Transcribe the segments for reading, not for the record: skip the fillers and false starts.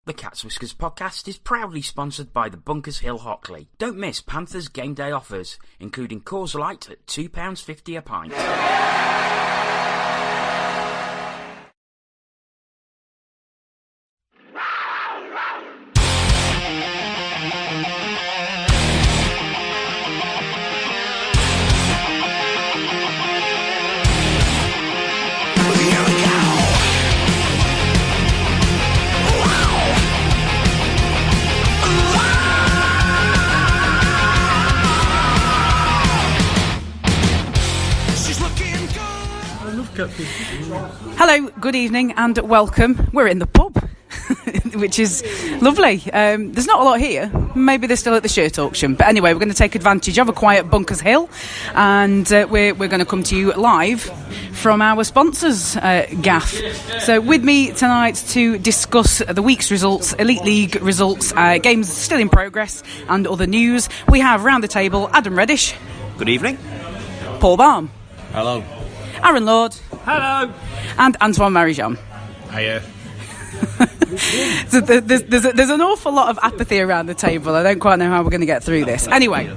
The Cat's Whiskers podcast is proudly sponsored by the Bunkers Hill Hockley. Don't miss Panthers game day offers, including Coors Light at £2.50 a pint. Hello, good evening and welcome. We're in the pub, which is lovely. There's not a lot here. Maybe they're still at the shirt auction. But anyway, we're going to take advantage of a quiet Bunkers Hill, and we're going to come to you live from our sponsors, Gaff. So with me tonight to discuss the week's results, Elite League results, games still in progress and other news, we have round the table Adam Reddish. Good evening. Paul Balm. Hello. Aaron Lord. Hello. And Antoine Marie-Jeanne. Hiya. So there's an awful lot of apathy around the table. I don't quite know how we're going to get through this. Anyway,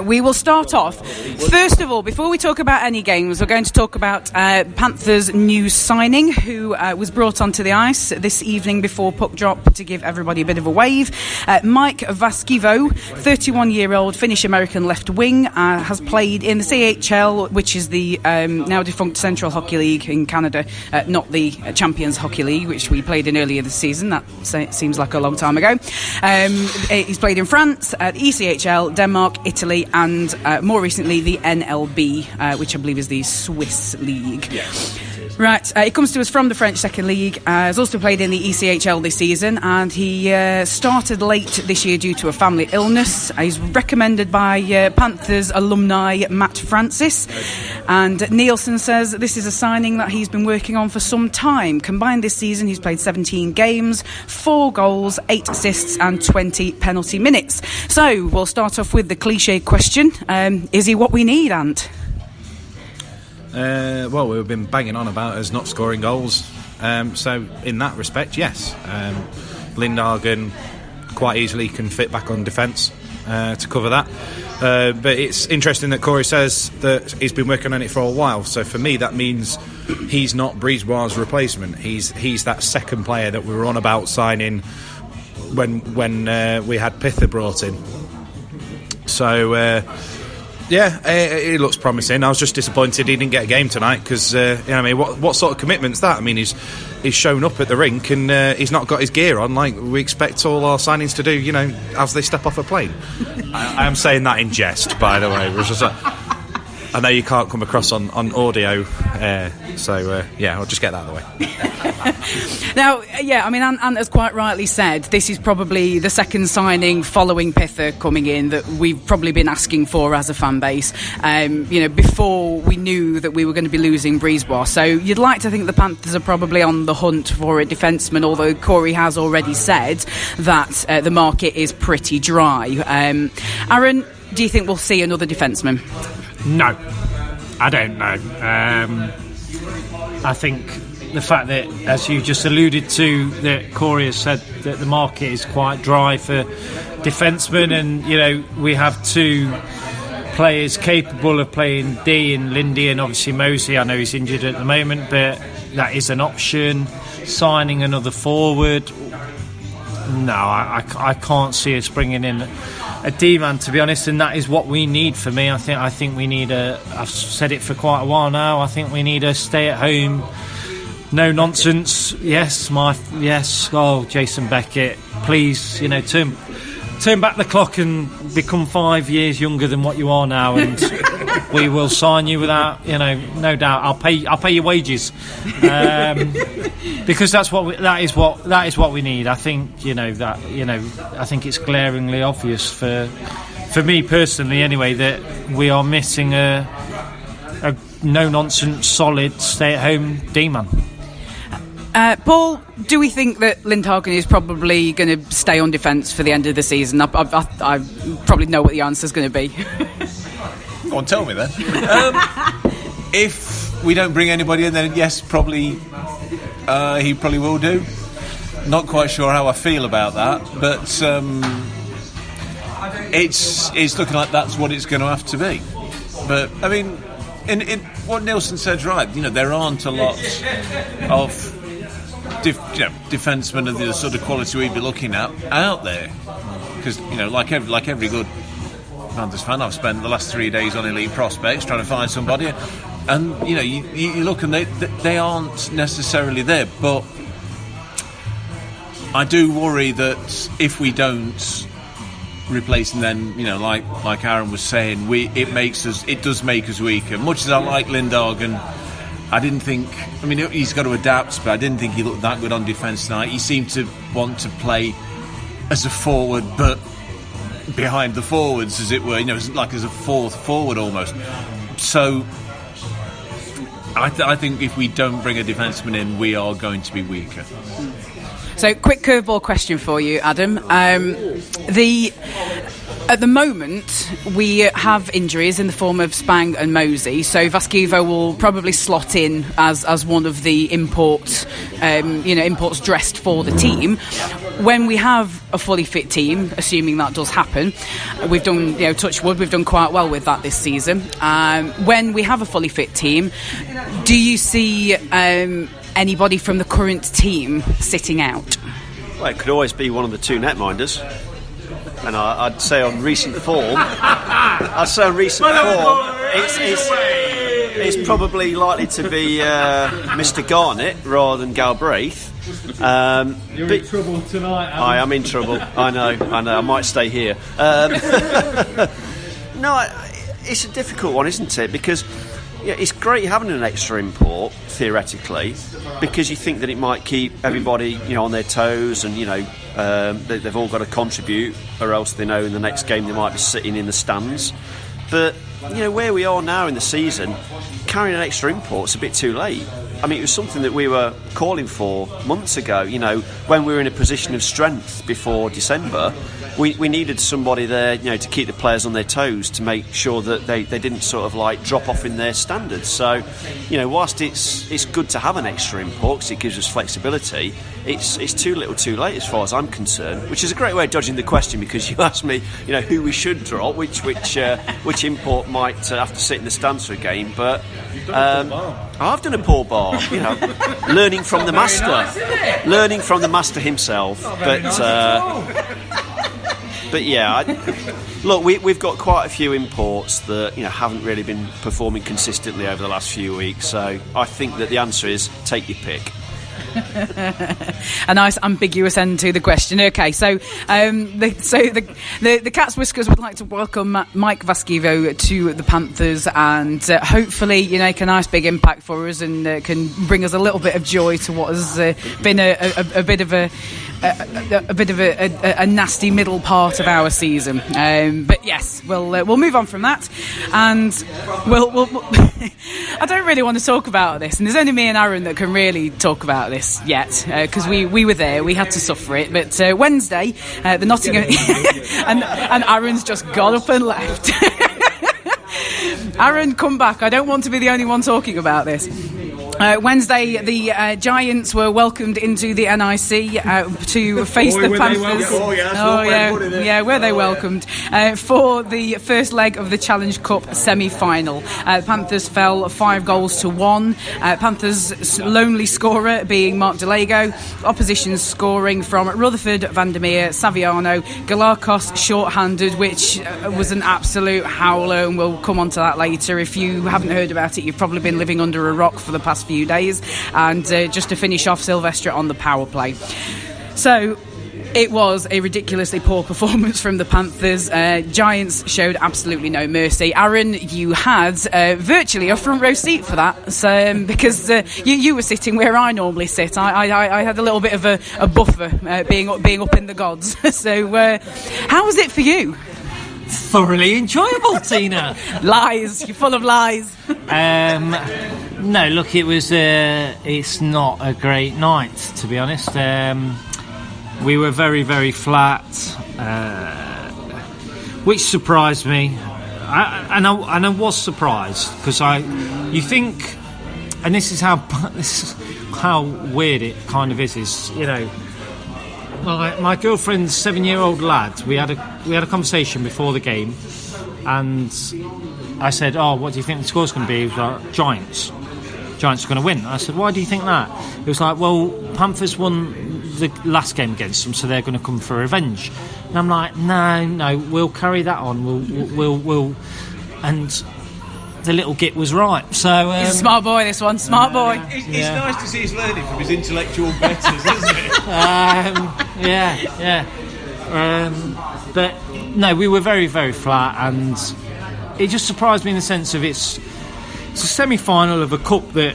we will start off. First of all, before we talk about any games, we're going to talk about Panthers' new signing, who was brought onto the ice this evening before puck drop to give everybody a bit of a wave. Mike Vaskivo, 31-year-old Finnish-American left wing, has played in the EIHL, which is the now defunct Central Hockey League in Canada, not the Champions Hockey League, which we played in earlier this season. That seems like a long time ago. He's played in France, ECHL, Denmark, Italy, and more recently the NLB, which I believe is the Swiss League. Yes. Right, he comes to us from the French Second League, has also played in the ECHL this season, and he started late this year due to a family illness. He's recommended by Panthers alumni Matt Francis, and Nielsen says this is a signing that he's been working on for some time. Combined this season, he's played 17 games, 4 goals, 8 assists and 20 penalty minutes. So, we'll start off with the cliche question, is he what we need, Ant? Well, we've been banging on about us not scoring goals. So, in that respect, yes. Lindhagen quite easily can fit back on defence to cover that. But it's interesting that Corey says that he's been working on it for a while. So, for me, that means he's not Brisebois' replacement. He's that second player that we were on about signing when we had Pither brought in. So... yeah, it looks promising. I was just disappointed he didn't get a game tonight because, what sort of commitment's that? I mean, he's shown up at the rink and he's not got his gear on like we expect all our signings to do, as they step off a plane. I am saying that in jest, by the way. I know you can't come across on audio, so I'll just get that out of the way. Now, Ant has quite rightly said this is probably the second signing following Pither coming in that we've probably been asking for as a fan base. Before we knew that we were going to be losing Brisebois. So you'd like to think the Panthers are probably on the hunt for a defenseman, although Corey has already said that the market is pretty dry. Aaron, do you think we'll see another defenseman? No, I don't know. I think the fact that, as you just alluded to, that Corey has said that the market is quite dry for defensemen, and we have 2 players capable of playing D in Lindy and obviously Mosey. I know he's injured at the moment, but that is an option. Signing another forward, no, I can't see us bringing in a D-man, to be honest, and that is what we need. For me, I think we need I've said it for quite a while now, I think we need a stay-at-home, no nonsense. Jason Beckett, please, turn back the clock and become 5 years younger than what you are now, and we will sign you without, no doubt. I'll pay your wages, because that is what we need. I think I think it's glaringly obvious for me personally, anyway, that we are missing a no nonsense, solid, stay at home D-man. Paul, do we think that Lindhagen is probably going to stay on defence for the end of the season? I probably know what the answer is going to be. Go on, tell me then. If we don't bring anybody in, then yes, probably he probably will do. not quite sure how I feel about that, but it's looking like that's what it's going to have to be. But I mean, in what Nielsen said, right? There aren't a lot of defensemen of the sort of quality we'd be looking at out there, because like every good Panthers fan, I've spent the last 3 days on Elite Prospects trying to find somebody, and you look and they aren't necessarily there. But I do worry that if we don't replace them, then like Aaron was saying, it does make us weaker. Much as I like Lindhagen, I didn't think. I mean, he's got to adapt, but I didn't think he looked that good on defence tonight. He seemed to want to play as a forward, but behind the forwards, as it were, like as a fourth forward almost. So I think if we don't bring a defenseman in, we are going to be weaker. So, quick curveball question for you, Adam. At the moment, we have injuries in the form of Spang and Mosey, so Vaskivo will probably slot in as one of the imports dressed for the team. When we have a fully fit team, assuming that does happen, we've done, touch wood, we've done quite well with that this season. When we have a fully fit team, do you see anybody from the current team sitting out? Well, it could always be one of the two netminders. And I'd say on recent form, it's probably likely to be Mr. Garnett rather than Galbraith. You're in trouble tonight, Adam. I am in trouble. I know. I might stay here. No, it's a difficult one, isn't it? Because it's great having an extra import, theoretically, because you think that it might keep everybody, on their toes, and they've all got to contribute, or else they know in the next game they might be sitting in the stands. But where we are now in the season, carrying an extra import's a bit too late. I mean, it was something that we were calling for months ago. When we were in a position of strength before December, we needed somebody there, to keep the players on their toes, to make sure that they didn't sort of like drop off in their standards. So, whilst it's good to have an extra import because it gives us flexibility, it's too little too late as far as I'm concerned, which is a great way of dodging the question, because you asked me, who we should drop, which import might have to sit in the stands for a game, but I've done a Paul Balm, learning from the master himself. But yeah, look, we've got quite a few imports that haven't really been performing consistently over the last few weeks. So I think that the answer is take your pick. A nice ambiguous end to the question. Okay, so the Cat's Whiskers would like to welcome Mike Vaskivo to the Panthers, and hopefully make a nice big impact for us, and can bring us a little bit of joy to what has been a bit of a nasty middle part of our season. But yes, we'll move on from that, and we'll I don't really want to talk about this, and there's only me and Aaron that can really talk about this yet, because we were there, we had to suffer it. But Wednesday, the Nottingham and Aaron's just got up and left. Aaron, come back. I don't want to be the only one talking about this. Wednesday, the Giants were welcomed into the NIC to face the Panthers. Were they welcomed for the first leg of the Challenge Cup semi-final. Panthers fell 5-1. Panthers' lonely scorer being Mark DeLago. Opposition scoring from Rutherford, Vandermeer, Saviano, Galakos short-handed, which was an absolute howler, and we'll come on to that later. If you haven't heard about it, you've probably been living under a rock for the past few days. And just to finish off, Silvestre on the power play. So it was a ridiculously poor performance from the Panthers. Giants showed absolutely no mercy. Aaron, you had virtually a front row seat for that, so, because you were sitting where I normally sit. I had a little bit of a buffer being up in the gods. So how was it for you? Thoroughly enjoyable, Tina. Lies. You're full of lies. No, look, it's not a great night, to be honest. We were very, very flat, which surprised me. I was surprised, because you think, and this is how weird it kind of is My girlfriend's 7-year-old lad. We had a conversation before the game, and I said, "Oh, what do you think the score's going to be?" He was like, "Giants. Giants are going to win." I said, "Why do you think that?" He was like, "Well, Panthers won the last game against them, so they're going to come for revenge." And I'm like, "No, we'll carry that on. We'll." And the little git was right. So he's a smart boy. This one, smart boy. It's nice to see he's learning from his intellectual betters, isn't it? But no, we were very, very flat, and it just surprised me in the sense of it's a semi-final of a cup that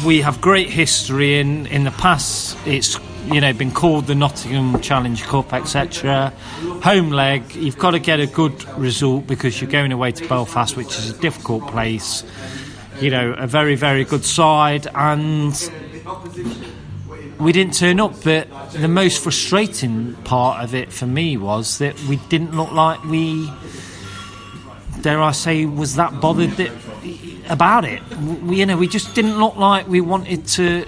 we have great history in. In the past, it's been called the Nottingham Challenge Cup, etc. Home leg, you've got to get a good result because you're going away to Belfast, which is a difficult place. A very, very good side, and we didn't turn up. But the most frustrating part of it for me was that we didn't look like we, dare I say, was that bothered about it. We just didn't look like we wanted to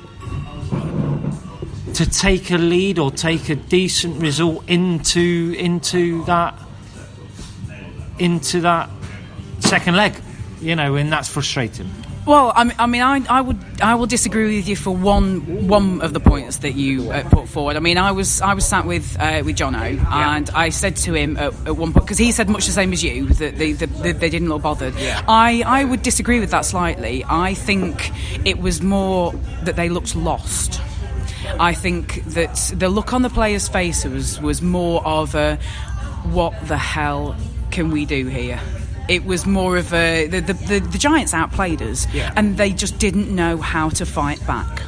take a lead or take a decent result into that second leg, and that's frustrating. Well, I will disagree with you for one of the points that you put forward. I was sat with Jono, and I said to him at one point, because he said much the same as you, that they didn't look bothered. Yeah. I would disagree with that slightly. I think it was more that they looked lost. I think that the look on the players' faces was more of a, what the hell can we do here? It was more of a, the Giants outplayed us, and they just didn't know how to fight back.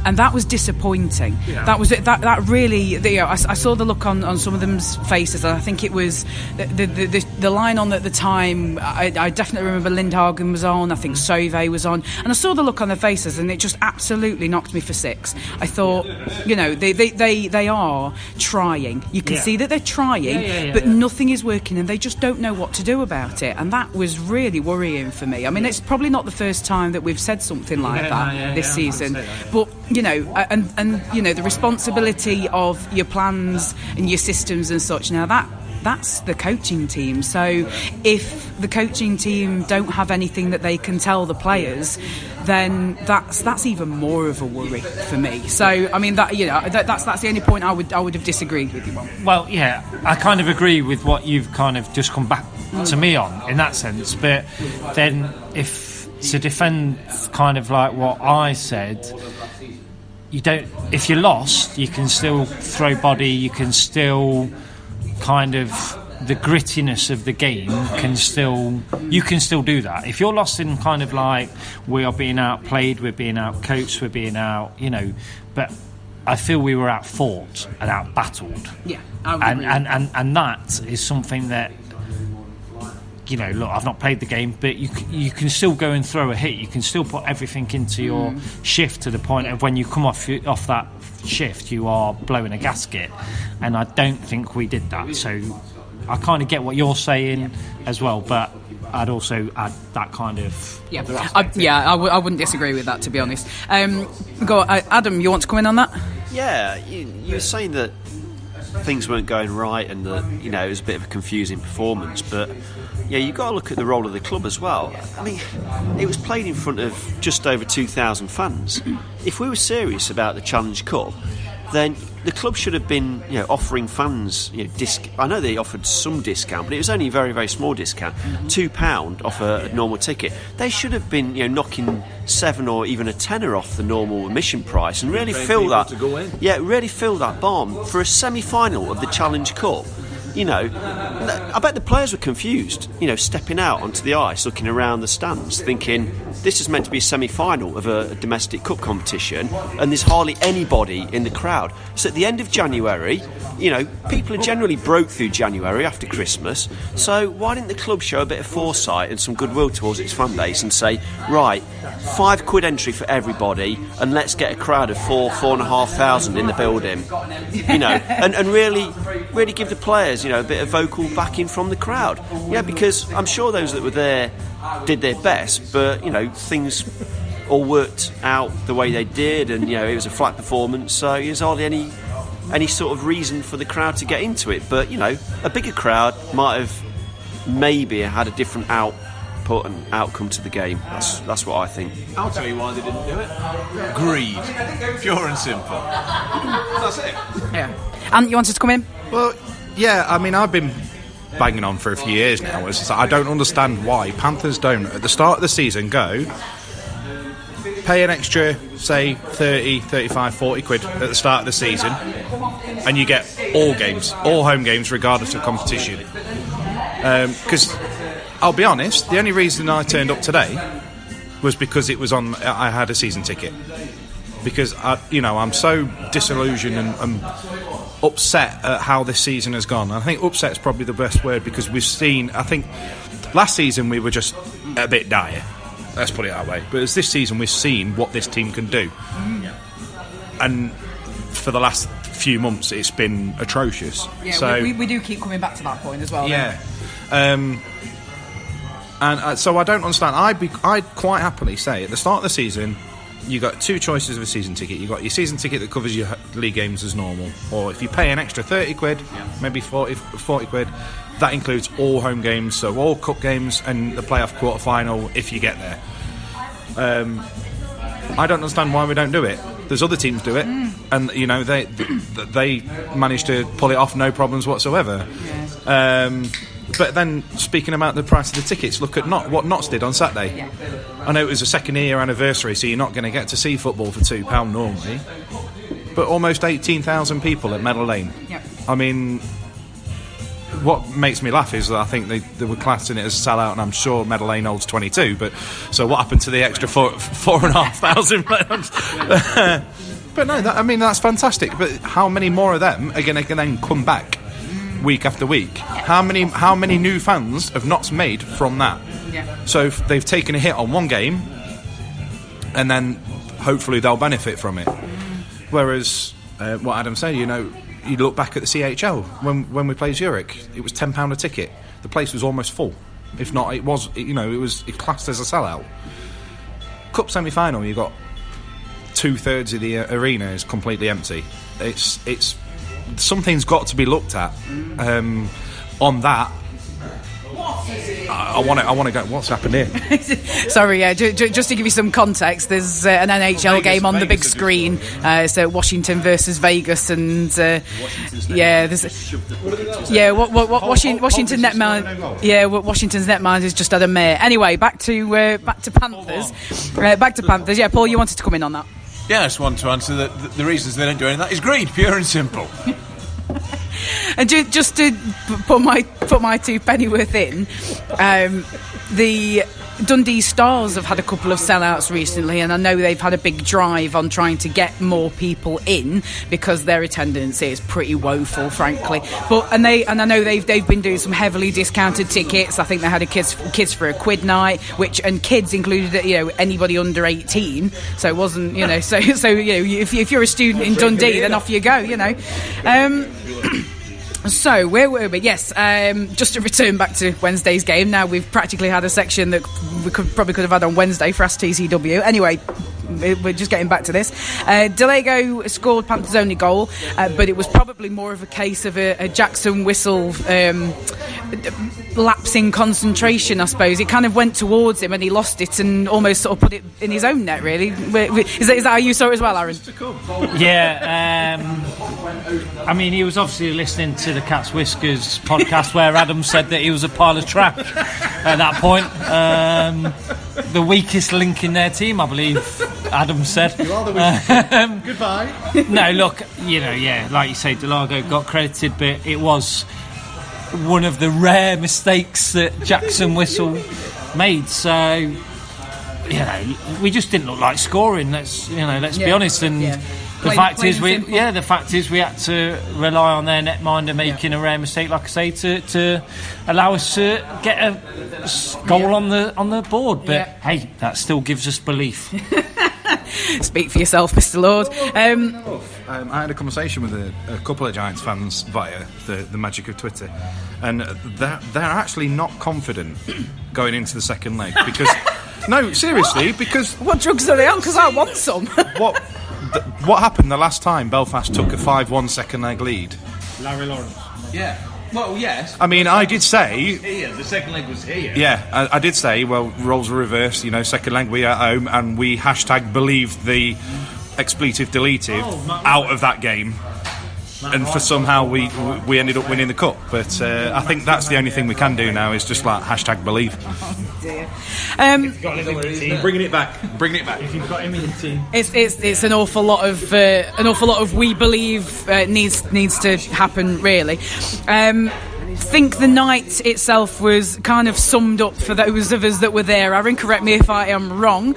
And that was disappointing. Yeah. That really. I saw the look on some of them's faces, and I think it was the line on at the time. I definitely remember Lindhagen was on. I think Sauvé was on, and I saw the look on their faces, and it just absolutely knocked me for six. I thought, they are trying. You can see that they're trying, but nothing is working, and they just don't know what to do about it. And that was really worrying for me. It's probably not the first time that we've said something like that this season, but. The responsibility of your plans and your systems and such. Now that's the coaching team. So if the coaching team don't have anything that they can tell the players, then that's even more of a worry for me. So that's the only point I would have disagreed with you on. Well, yeah, I kind of agree with what you've kind of just come back to me on in that sense. But then if to defend kind of like what I said. If you're lost, you can still throw body, you can still kind of, the grittiness of the game you can still do that. If you're lost in kind of like, we are being outplayed, we're being outcoached, we're being out, but I feel we were out-fought and out-battled. Yeah, I would agree. And that is something that, look, I've not played the game, but you can still go and throw a hit. You can still put everything into your shift to the point of when you come off that shift, you are blowing a gasket. And I don't think we did that. So I kind of get what you're saying as well, but I'd also add that kind of... I wouldn't disagree with that, to be honest. Go on, Adam, you want to come in on that? Yeah, you were saying that things weren't going right and that, it was a bit of a confusing performance, but... Yeah, you've got to look at the role of the club as well. It was played in front of just over 2,000 fans. If we were serious about the Challenge Cup, then the club should have been, offering fans, I know they offered some discount, but it was only a very, very small discount, £2 off a normal ticket. They should have been, knocking £7 or even a tenner off the normal admission price and really fill that. Really fill that Balm for a semi-final of the Challenge Cup. I bet the players were confused, stepping out onto the ice, looking around the stands, thinking this is meant to be a semi-final of a domestic cup competition and there's hardly anybody in the crowd. So at the end of January, people are generally broke through January after Christmas, so why didn't the club show a bit of foresight and some goodwill towards its fan base and say, right, £5 entry for everybody and let's get a crowd of 4,500 in the building, and really give the players a bit of vocal backing from the crowd. Because I'm sure those that were there did their best, but things all worked out the way they did, and it was a flat performance, so there's hardly any any sort of reason for the crowd to get into it. But, a bigger crowd might have maybe had a different output and outcome to the game. That's what I think. I'll tell you why they didn't do it. Greed. Pure and simple. That's it. Yeah. And you wanted to come in? Well, yeah, I mean, I've been banging on for a few years now. I don't understand why Panthers don't, at the start of the season, go pay an extra, say, 30, 35, 40 quid at the start of the season, and you get all games, all home games, regardless of competition. Because, I'll be honest, the only reason I turned up today was because I had a season ticket. Because, I'm so disillusioned and upset at how this season has gone. I think upset is probably the best word, because we've seen, I think, last season we were just a bit dire. Let's put it that way. But as this season, we've seen what this team can do. And for the last few months, it's been atrocious. Yeah, so we do keep coming back to that point as well. Yeah. So I don't understand. I'd quite happily say at the start of the season, you got two choices of a season ticket. You got your season ticket that covers your league games as normal, or if you pay an extra 30 quid, maybe 40 quid, that includes all home games, so all cup games and the playoff quarter final if you get there. I don't understand why we don't do it. There's other teams do it, and they manage to pull it off no problems whatsoever. But then, speaking about the price of the tickets, look at what Notts did on Saturday. Yeah. I know it was a second-year anniversary, so you're not going to get to see football for £2 normally. But almost 18,000 people at Meadow Lane. Yep. I mean, what makes me laugh is that I think they were classing it as a sellout, and I'm sure Meadow Lane holds 22. But so what happened to the extra 4,500? But no, that's fantastic. But how many more of them are going to then come back week after week? How many new fans have Notts made from that? Yeah. So they've taken a hit on one game, and then hopefully they'll benefit from it. Whereas what Adam said, you look back at the CHL when we played Zurich, it was £10 a ticket. The place was almost full. If not, it was classed as a sellout. Cup semi-final, you got 2/3 of the arena is completely empty. It's something's got to be looked at on that. I want to go. What's happened here? Sorry, just to give you some context, there's an NHL game on the big screen. So Washington versus Vegas, and Washington's netminder. Yeah, Washington's netminder has just had a mare. Anyway, back to Panthers. Back to Panthers. Yeah, Paul, you wanted to come in on that. Yeah, I just want to answer that the reasons they don't do any of that is greed, pure and simple. And just to put my 2 pennyworth in, the Dundee Stars have had a couple of sellouts recently, and I know they've had a big drive on trying to get more people in because their attendance is pretty woeful, frankly. And I know they've been doing some heavily discounted tickets. I think they had a kids for a £1 night, and kids included anybody under 18. So it wasn't if you're a student in Dundee, then off you go. So where were we? Yes, just to return back to Wednesday's game. Now we've practically had a section that we could have had on Wednesday for Ask TCW. Anyway, we're just getting back to this. Delego scored Panthers' only goal, but it was probably more of a case of a Jackson Whistle lapse in concentration, I suppose. It kind of went towards him and he lost it and almost sort of put it in his own net, really. Is that how you saw it as well, Aaron? Yeah, I mean, he was obviously listening to the Cat's Whiskers podcast where Adam said that he was a pile of trash at that point. The weakest link in their team, I believe Adam said. You are the weakest. Goodbye. No, look, like you say, Delago got credited, but it was one of the rare mistakes that Jackson Whistle made. So, we just didn't look like scoring. Let's be honest. And the fact is, we had to rely on their netminder making a rare mistake, like I say, to allow us to get a goal on the board. But hey, that still gives us belief. Speak for yourself, Mr. Lord. I had a conversation with a couple of Giants fans via the magic of Twitter, and they're actually not confident going into the second leg because no, seriously, because what drugs are they on? Because I want some. what happened the last time Belfast took a 5-1 second leg lead? Larry Lawrence. Yeah. Well, yes. I mean, I did say... Here, the second leg was here. Yeah, I did say, well, roles were reversed, second leg we are at home, and we believed the expletive deleted out of that game. And for somehow we ended up winning the cup. But I think that's the only thing we can do now is just like #believe. Oh dear. Bringing it back. If you've got him in your team, it's an awful lot of we believe needs to happen really. I think the night itself was kind of summed up for those of us that were there. Aaron, correct me if I am wrong.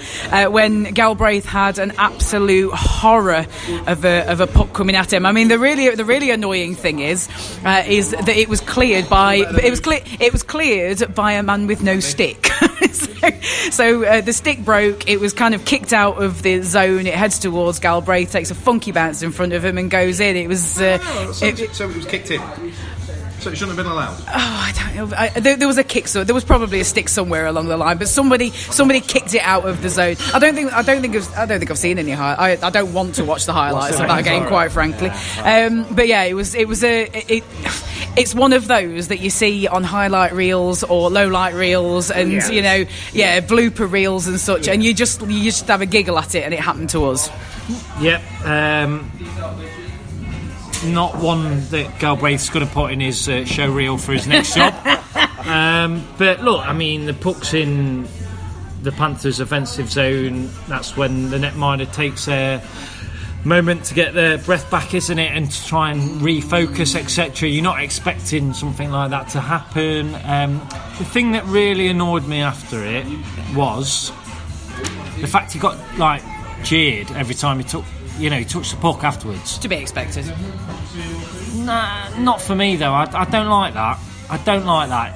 When Galbraith had an absolute horror of a puck coming at him. I mean, the really annoying thing is that it was cleared by a man with no stick. So the stick broke. It was kind of kicked out of the zone. It heads towards Galbraith, takes a funky bounce in front of him, and goes in. It was so it was kicked in. So it shouldn't have been allowed. Oh, I don't know. There was a kick, so there was probably a stick somewhere along the line, but somebody kicked it out of the zone. I don't think I've seen any I don't want to watch the highlights of that game, quite frankly. But yeah, it's one of those that you see on highlight reels or low light reels, and blooper reels and such, and you just have a giggle at it, and it happened to us. Yep. Not one that Galbraith's going to put in his show reel for his next job. But look, I mean, the puck's in the Panthers' offensive zone. That's when the netminder takes a moment to get their breath back, isn't it, and to try and refocus, etc. You're not expecting something like that to happen. The thing that really annoyed me after it was the fact he got jeered every time he touched the puck afterwards. To be expected. Nah, not for me though. I don't like that.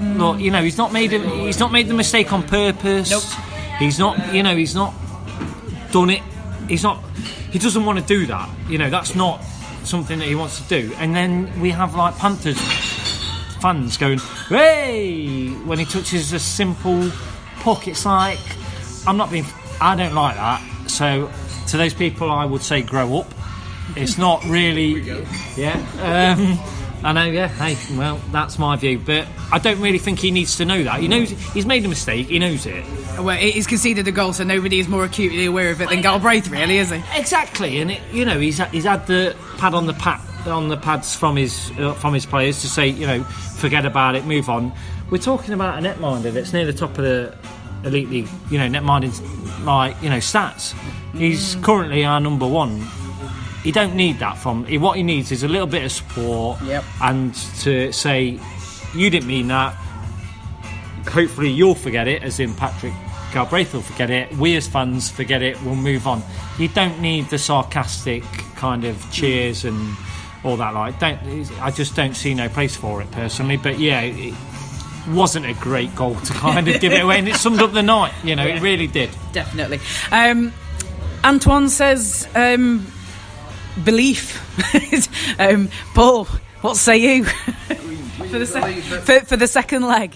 Look, he's not made the mistake on purpose. Nope. He's not done it. He doesn't want to do that. That's not something that he wants to do. And then we have Panthers fans going, "Hey!" when he touches a simple puck. It's like, I don't like that. So to those people, I would say grow up. It's not really, I know, hey, well, that's my view, but I don't really think he needs to know that. He knows he's made a mistake, he knows it. Well, he's conceded a goal, so nobody is more acutely aware of it than Galbraith, really, is he? Exactly, and he's had the pad on the pads from his players to say, forget about it, move on. We're talking about a netminder that's near the top of the elite league, netminding stats. He's currently our number one. He don't need that from. What he needs is a little bit of support, and to say, you didn't mean that. Hopefully you'll forget it, as in Patrick Galbraith will forget it. We as fans forget it. We'll move on. You don't need the sarcastic kind of cheers and all that. I just don't see no place for it personally. But yeah, it wasn't a great goal to kind of give it away, and it summed up the night. It really did. Definitely. Antoine says. Belief. Paul, what say you for the second leg?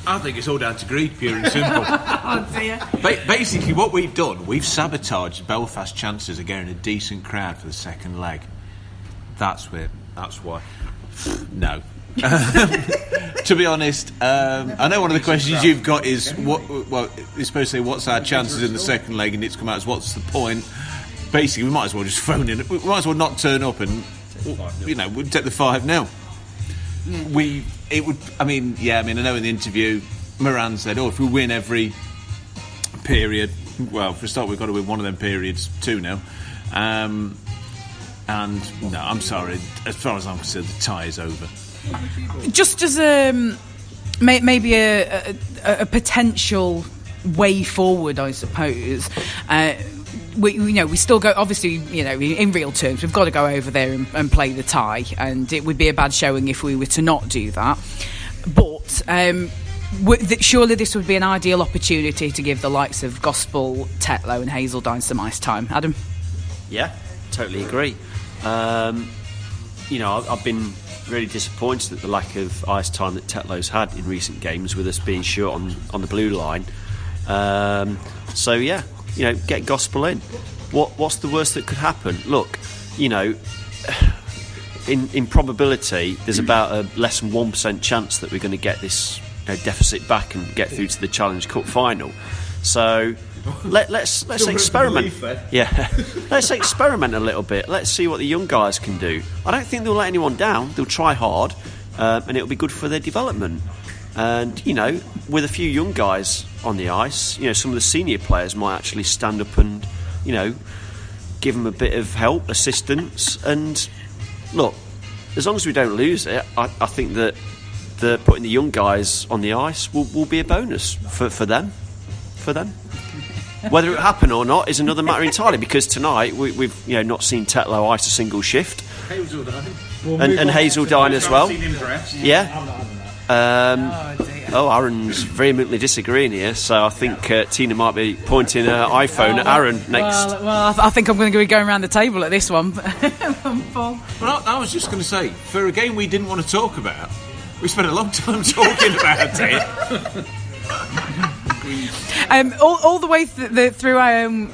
I think it's all down to greed, pure and simple. Oh dear. Basically, what we've done, we've sabotaged Belfast's chances of getting a decent crowd for the second leg. That's why. No. To be honest, I know one of the questions you've got is you're supposed to say what's our chances in the second leg, and it's come out as what's the point. Basically, we might as well just phone in. We might as well not turn up, and we'd take the 5-0. I know in the interview, Moran said, if we win every period, well, for a start, we've got to win one of them periods 2-0. And no, I'm sorry. As far as I'm concerned, the tie is over. Just as maybe a potential way forward, I suppose. We still go, obviously, in real terms, we've got to go over there and play the tie, and it would be a bad showing if we were to not do that. But surely this would be an ideal opportunity to give the likes of Gospel, Tetlow and Hazeltine some ice time. Adam? Yeah, totally agree. I've been really disappointed at the lack of ice time that Tetlow's had in recent games, with us being short on the blue line. Get Gospel in. what's the worst that could happen? Look, in probability, there's about a less than 1% chance that we're going to get this deficit back and get through to the Challenge Cup final. So let's experiment. Let's experiment a little bit. Let's see what the young guys can do. I don't think they'll let anyone down. They'll try hard, and it'll be good for their development. And with a few young guys on the ice, some of the senior players might actually stand up and give them a bit of help, assistance. And look, as long as we don't lose it, I think that putting the young guys on the ice will be a bonus for them. Whether it happen or not is another matter entirely, because tonight we've not seen Tetlow ice a single shift. And Hazeldine as well. Yeah. Aaron's vehemently disagreeing here, so I think Tina might be pointing her iPhone at Aaron next. Well, I think I'm going to be going around the table at this one. Well, I was just going to say, for a game we didn't want to talk about, we spent a long time talking about it. All the way through when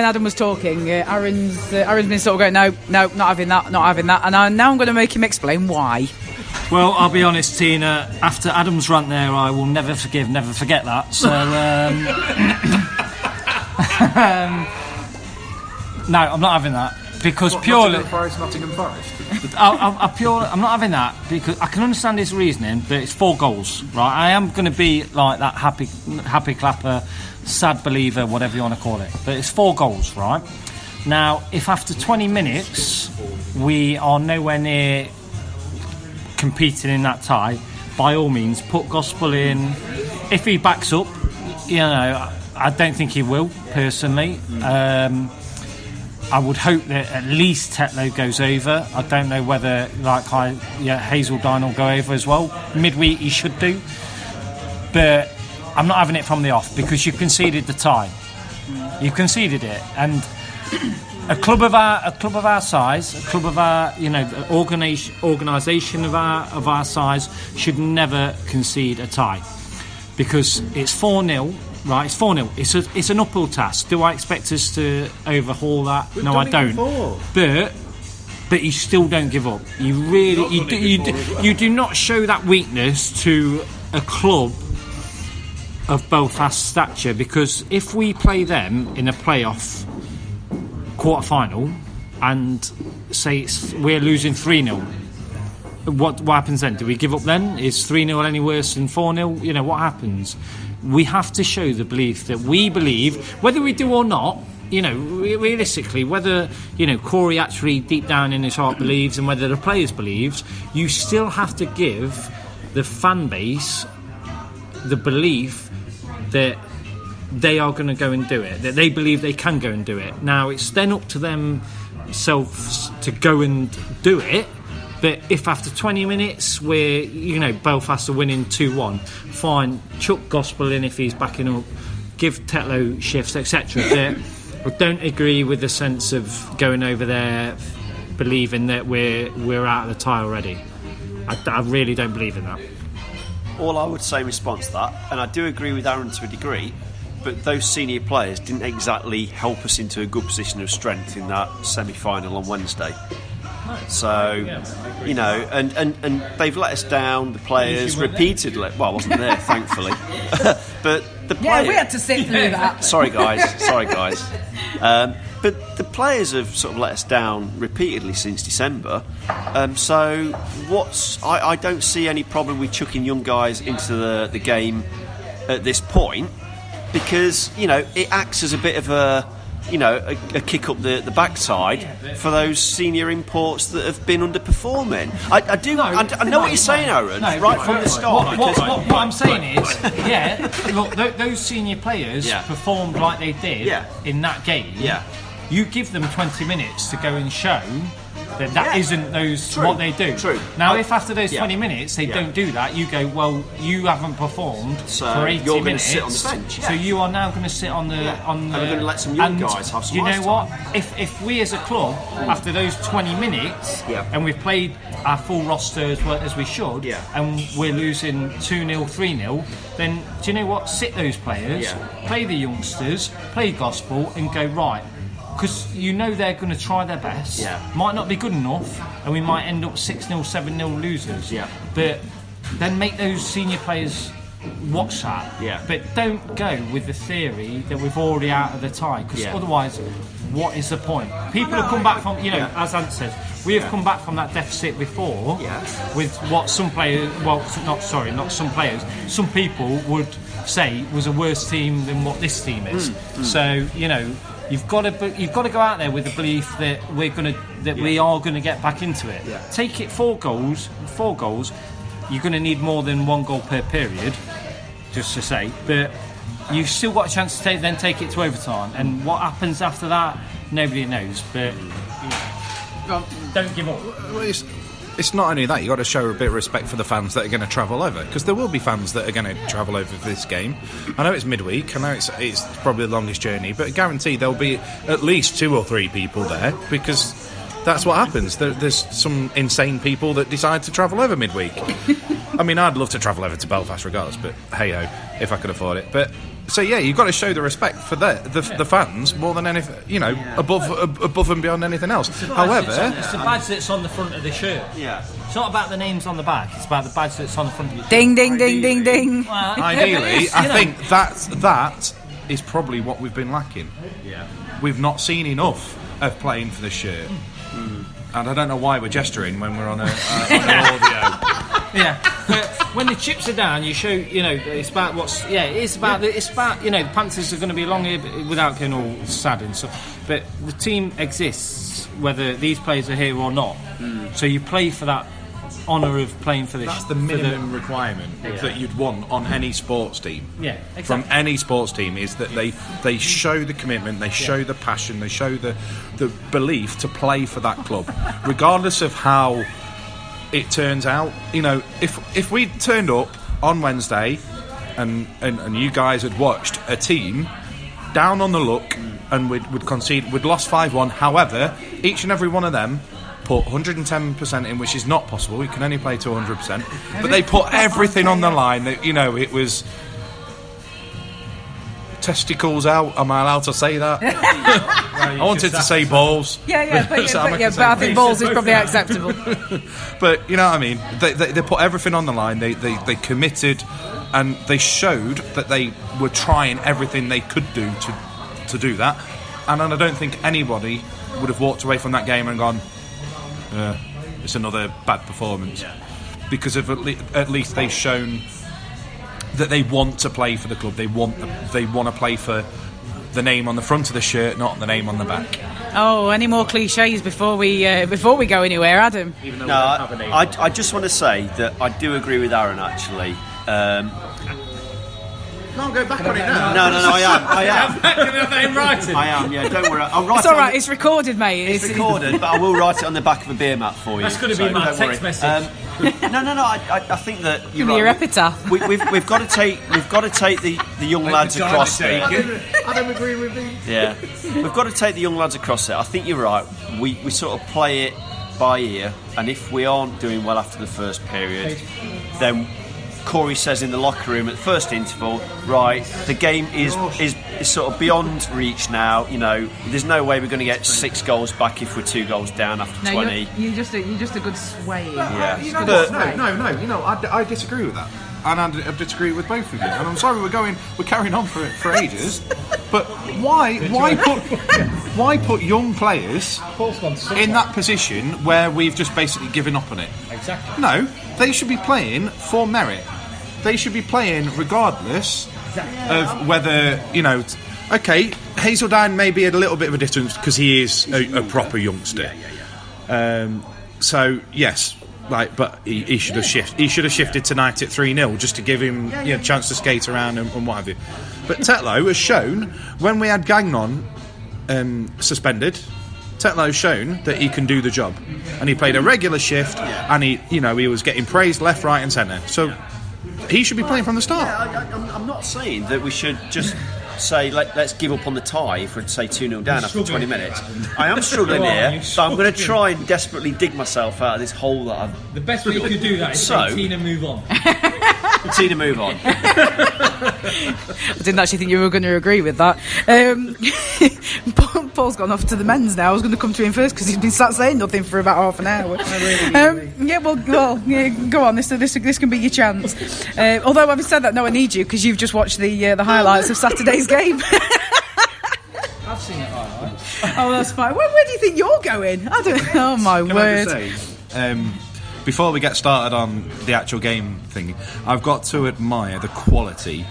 Adam was talking, Aaron's been sort of going, no, not having that, and now I'm going to make him explain why. Well, I'll be honest, Tina, after Adam's rant there, I will never forgive, never forget that. So, no, I'm not having that. Because purely... Nottingham Forest? I'm not having that, because I can understand his reasoning, but it's 4 goals, right? I am going to be like that happy clapper, sad believer, whatever you want to call it. But it's 4 goals, right? Now, if after 20 minutes we are nowhere near competing in that tie, by all means put Gospel in. If he backs up, I don't think he will personally. I would hope that at least Tetlow goes over. I don't know whether Hazeldine will go over as well. Midweek he should do, but I'm not having it from the off, because you've conceded the tie. You've conceded it, and a club of our size, a club of our organisation of our size should never concede a tie, because it's 4-0. Right, it's 4-0. It's an uphill task. Do I expect us to overhaul that? No, I don't. But you still don't give up. You really, you do not show that weakness to a club of Belfast stature, because if we play them in a playoff quarter-final and say we're losing 3-0, what happens then? Do we give up then? Is 3-0 any worse than 4-0? What happens? We have to show the belief that we believe, whether we do or not, realistically, whether, Corey actually deep down in his heart believes and whether the players believes, you still have to give the fan base the belief that they are going to go and do it, that they believe they can go and do it. Now, it's then up to themselves to go and do it. But if after 20 minutes we're, Belfast are winning 2-1, fine, chuck Gospel in if he's backing up, give Tetlow shifts, etc. I don't agree with the sense of going over there believing that we're out of the tie already. I really don't believe in that. All I would say in response to that, and I do agree with Aaron to a degree, but those senior players didn't exactly help us into a good position of strength in that semi-final on Wednesday. So, and they've let us down, the players, repeatedly. Well, I wasn't there, thankfully. But the players... Yeah, we had to sit through that. Sorry, guys. But the players have sort of let us down repeatedly since December. So, I don't see any problem with chucking young guys into the game at this point, because, it acts as a bit of a kick up the backside for those senior imports that have been underperforming. I know what you're saying, Aaron, right from the start. What I'm saying is, look, those senior players performed like they did in that game. Yeah. You give them 20 minutes to go and show that isn't what they do. True. Now, if after those 20 minutes they don't do that, you go, well, you haven't performed for 80 you're minutes. Sit on the bench. So you are now going to sit on the. And we're going to let some young guys have some. You know what? If we as a club, after those 20 minutes, and we've played our full roster as we should, and we're losing 2-0, 3-0, then do you know what? Sit those players, play the youngsters, play Gospel, and go right. because you know they're going to try their best. Might not be good enough, and we might end up 6-0, 7-0 losers. But then make those senior players watch that. But don't go with the theory that we've already out of the tie, because otherwise, what is the point? People have come back from, as Ant says, we have come back from that deficit before with what some players, not some players, some people would say was a worse team than what this team is. So, you've got to go out there with the belief that we are going to get back into it. Take it 4 goals. You're going to need more than 1 goal per period, just to say. But you've still got a chance to take it to overtime. And what happens after that, nobody knows. But don't give up. Well, it's not only that, you've got to show a bit of respect for the fans that are going to travel over, because there will be fans that are going to travel over for this game. I know it's midweek, I know it's probably the longest journey, but I guarantee there'll be at least 2 or 3 people there, because that's what happens. There's some insane people that decide to travel over midweek. I mean, I'd love to travel over to Belfast regardless, but hey-ho, if I could afford it. But so yeah, you've got to show the respect for the fans more than anything, above and beyond anything else. However, it's the badge that's on the front of the shirt. It's not about the names on the back. It's about the badge that's on the front of your shirt. Ding, ding, ding, ding, ding. Ideally, I think that is probably what we've been lacking. We've not seen enough of playing for the shirt. And I don't know why we're gesturing when we're on an audio. But when the chips are down, you show, it's about the Panthers are going to be along here without getting all sad and stuff. But the team exists whether these players are here or not. So you play for that honour of playing for this. That's the minimum requirement that you'd want on any sports team. Exactly. From any sports team is that they show the commitment, they show the passion, they show the belief to play for that club, regardless of how it turns out. If we turned up on Wednesday and you guys had watched a team down on the luck and we'd concede, we'd lost 5-1. However, each and every one of them put 110% in, which is not possible. You can only play to 100%. But they put everything on the line. That it was testicles out. Am I allowed to say that? I wanted to say balls. But I think balls is probably acceptable. But you know what I mean. They put everything on the line. They committed, and they showed that they were trying everything they could do to do that. And I don't think anybody would have walked away from that game and gone, it's another bad performance, because of at least they've shown that they want to play for the club. They want to play for the name on the front of the shirt, not the name on the back. Oh, any more cliches before we go anywhere, Adam? No, I just want to say that I do agree with Aaron, actually. No, go back on it now. No, I am. Can we have that in writing? I am, don't worry. I'll write it's alright, it's recorded, mate. It's recorded, but I will write it on the back of a beer mat for you. That's going to be my text message. No. I think that Give me your epitaph. We've got to take the young lads across there. I don't agree with you. Yeah, we've got to take the young lads across there. I think you're right. We sort of play it by ear, and if we aren't doing well after the first period, then Corey says in the locker room at the first interval, right, the game is sort of beyond reach now. There's no way we're going to get 6 goals back if we're 2 goals down after 20. You're just a good sway. No, I disagree with that, and I disagree with both of you. And I'm sorry we're carrying on for ages, but why put young players in that position where we've just basically given up on it? Exactly. No, they should be playing for merit. They should be playing regardless of whether, okay, Hazeldine may be at a little bit of a distance because he is a proper youngster. So, yes, but he should have shifted. He should have shifted tonight at 3-0 just to give him a chance to skate around and what have you. But Tetlow has shown, when we had Gagnon suspended, Tetlow's shown that he can do the job, and he played a regular shift, and he was getting praised left, right, and centre. So he should be playing from the start. I'm not saying that we should just say let's give up on the tie if we'd say 2-0 down after 20 minutes. I am struggling here, but I'm going to try and desperately dig myself out of this hole that I've... The best way you could do that is say Tina move on. Tina move on. I didn't actually think you were going to agree with that. Paul's gone off to the men's now. I was going to come to him first because he's been sat saying nothing for about half an hour. Yeah, well, yeah, go on. This can be your chance. Although having said that, no, I need you because you've just watched the highlights of Saturday's game. I've seen the highlights. Oh, that's fine. Where do you think you're going? I don't. Oh my word! Can I just say, before we get started on the actual game thing, I've got to admire the quality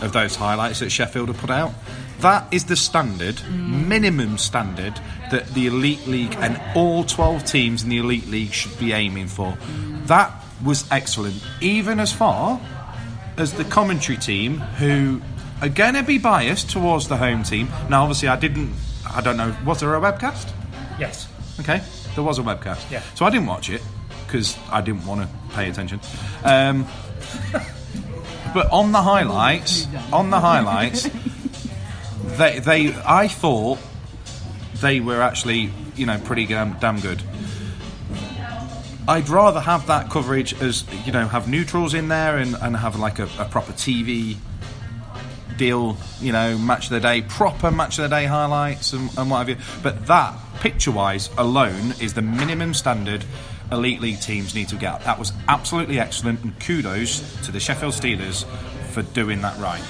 of those highlights that Sheffield have put out. That is the standard, minimum standard, that the Elite League and all 12 teams in the Elite League should be aiming for. That was excellent, even as far as the commentary team, who are going to be biased towards the home team. Now, obviously, I don't know, was there a webcast? Yes. Okay, there was a webcast. Yeah. So I didn't watch it, because I didn't want to pay attention. But on the highlights, I thought they were actually, pretty damn good. I'd rather have that coverage as, have neutrals in there and have like a proper TV deal, match of the day, proper match of the day highlights and what have you. But that, picture-wise alone, is the minimum standard Elite League teams need to get. That was absolutely excellent, and kudos to the Sheffield Steelers for doing that right.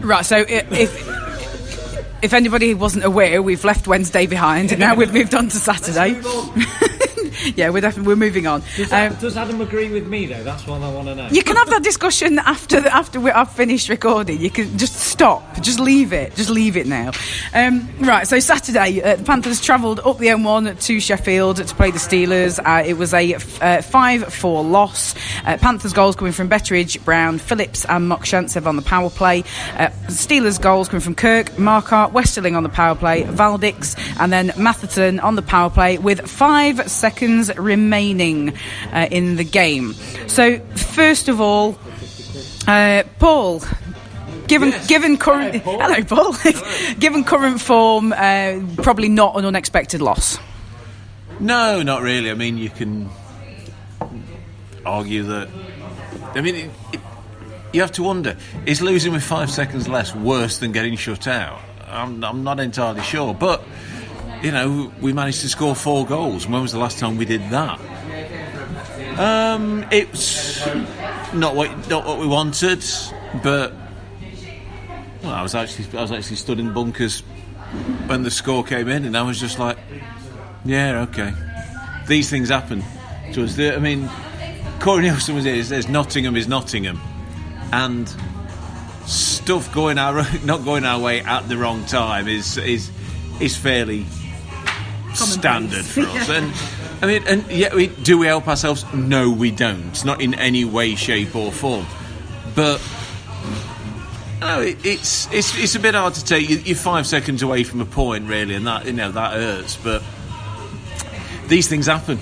Right, so if anybody wasn't aware, we've left Wednesday behind and now we've moved on to Saturday. Yeah, we're moving on. Does Adam agree with me though? That's what I want to know. You can have that discussion after I've finished recording. You can just stop, just leave it now. Right, so Saturday, the Panthers travelled up the M1 to Sheffield to play the Steelers. It was a 5-4 loss. Panthers goals coming from Betteridge, Brown, Phillips and Mokshantsev on the power play. Steelers goals coming from Kirk, Markart, Westerling on the power play, Valdix and then Matherton on the power play with 5 seconds remaining in the game. So first of all, Paul, given current hello Paul, given current form, probably not an unexpected loss. No, not really. I mean, you can argue that. I mean, you have to wonder: is losing with 5 seconds less worse than getting shut out? I'm not entirely sure, but we managed to score 4 goals. When was the last time we did that? It's not what we wanted, but I was actually stood in bunkers when the score came in, and I was just like, yeah, okay. These things happen to us. I mean, Corey Nielsen was here. Says Nottingham is Nottingham, and stuff not going our way at the wrong time is fairly standard for us. And I mean, and yet do we help ourselves? No, we don't. Not in any way, shape, or form. But it's a bit hard to take. You're 5 seconds away from a point, really, and that that hurts. But these things happen.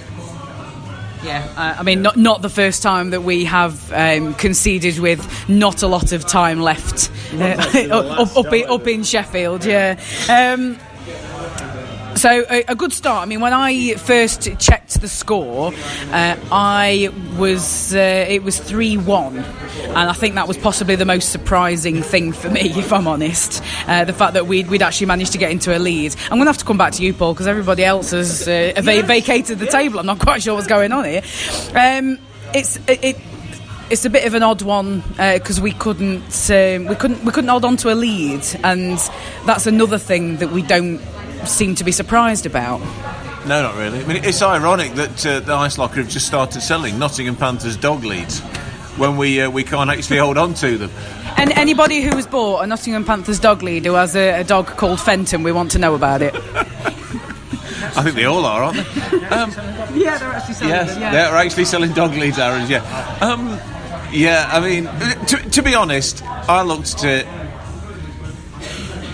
Yeah, I mean, not the first time that we have conceded with not a lot of time left up in Sheffield. Yeah. So a good start. I mean, when I first checked the score, it was 3-1, and I think that was possibly the most surprising thing for me, if I'm honest. The fact that we'd actually managed to get into a lead. I'm going to have to come back to you, Paul, because everybody else has vacated the table. I'm not quite sure what's going on here. It's a bit of an odd one because we couldn't hold on to a lead, and that's another thing that we don't seem to be surprised about. No, not really. I mean, it's ironic that the Ice Locker have just started selling Nottingham Panthers dog leads when we can't actually hold on to them. And anybody who has bought a Nottingham Panthers dog lead who has a dog called Fenton, we want to know about it. I think they all are, aren't they? Yeah, they're actually selling them. Yeah. They're actually selling dog leads, Aaron. Yeah. Yeah, I mean, to be honest, I looked at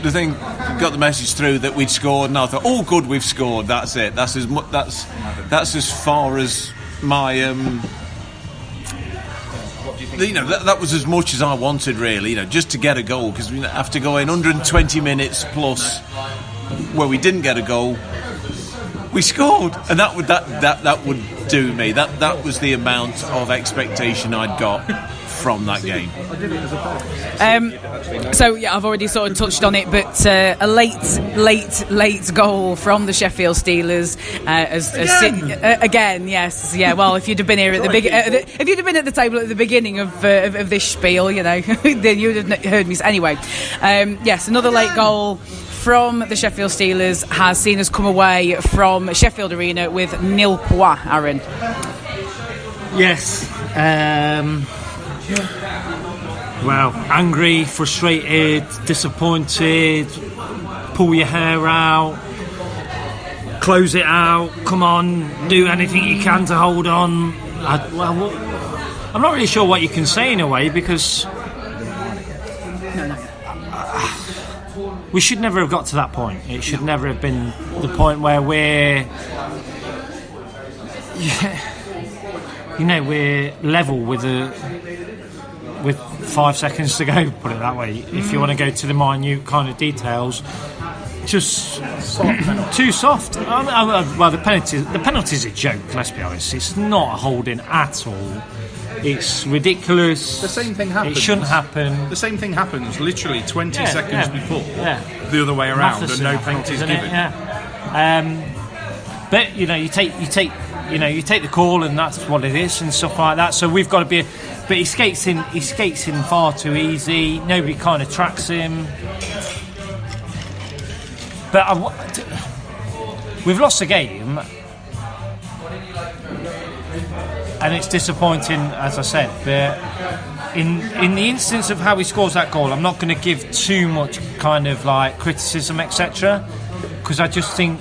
the thing, got the message through that we'd scored, and I thought, oh, good, we've scored. That's it. That's as far as my that was as much as I wanted, really. Just to get a goal, because after going 120 minutes plus where we didn't get a goal, we scored, and that would do me. That was the amount of expectation I'd got from that game? So yeah, I've already sort of touched on it, but a late goal from the Sheffield Steelers. Again, yes, yeah. Well, if you'd have been here at if you'd have been at the table at the beginning of this spiel, you know, then you'd have heard me. Anyway, yes, another late goal from the Sheffield Steelers has seen us come away from Sheffield Arena with 0 points, Aaron. Yes. Well, angry, frustrated, disappointed, pull your hair out, close it out, come on, do anything you can to hold on. I'm not really sure what you can say in a way, because we should never have got to that point. It should never have been the point where we're level with 5 seconds to go, put it that way. If you want to go to the minute kind of details, just too soft. Well, the penalty's a joke, let's be honest. It's not a holding at all. It's ridiculous. The same thing happens. It shouldn't happen. The same thing happens literally 20 seconds before. Yeah. The other way around, Matheson, and no penalty's given. But you take the call, and that's what it is, and stuff like that. So we've got to be. But he skates in far too easy. Nobody kind of tracks him. But we've lost the game, and it's disappointing, as I said. But in the instance of how he scores that goal, I'm not going to give too much kind of like criticism, etc., because I just think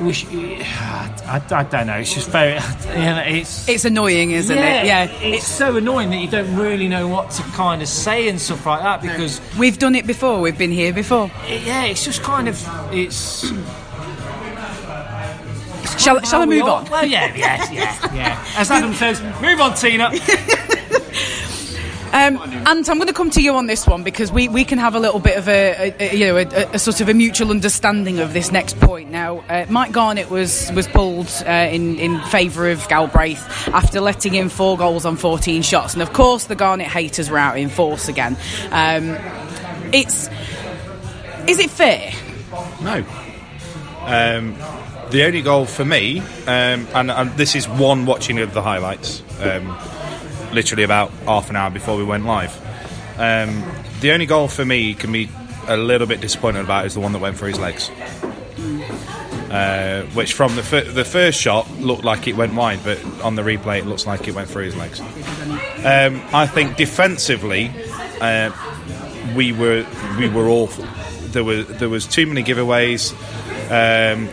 I don't know. It's just very, it's annoying, isn't it? Yeah, it's so annoying that you don't really know what to kind of say and stuff like that, because we've done it before. We've been here before. It's just kind of Shall I move on? Well, yeah. As Adam says, move on, Tina. Ant, I'm going to come to you on this one, because we can have a little bit of a sort of a mutual understanding of this next point. Now, Mike Garnett was pulled in favour of Galbraith after letting in 4 goals on 14 shots, and of course the Garnett haters were out in force again. Is it fair? No. The only goal for me, and this is one watching of the highlights. Literally about half an hour before we went live. The only goal for me you can be a little bit disappointed about is the one that went for his legs, which from the first shot looked like it went wide, but on the replay it looks like it went through his legs. I think defensively we were awful. There was too many giveaways.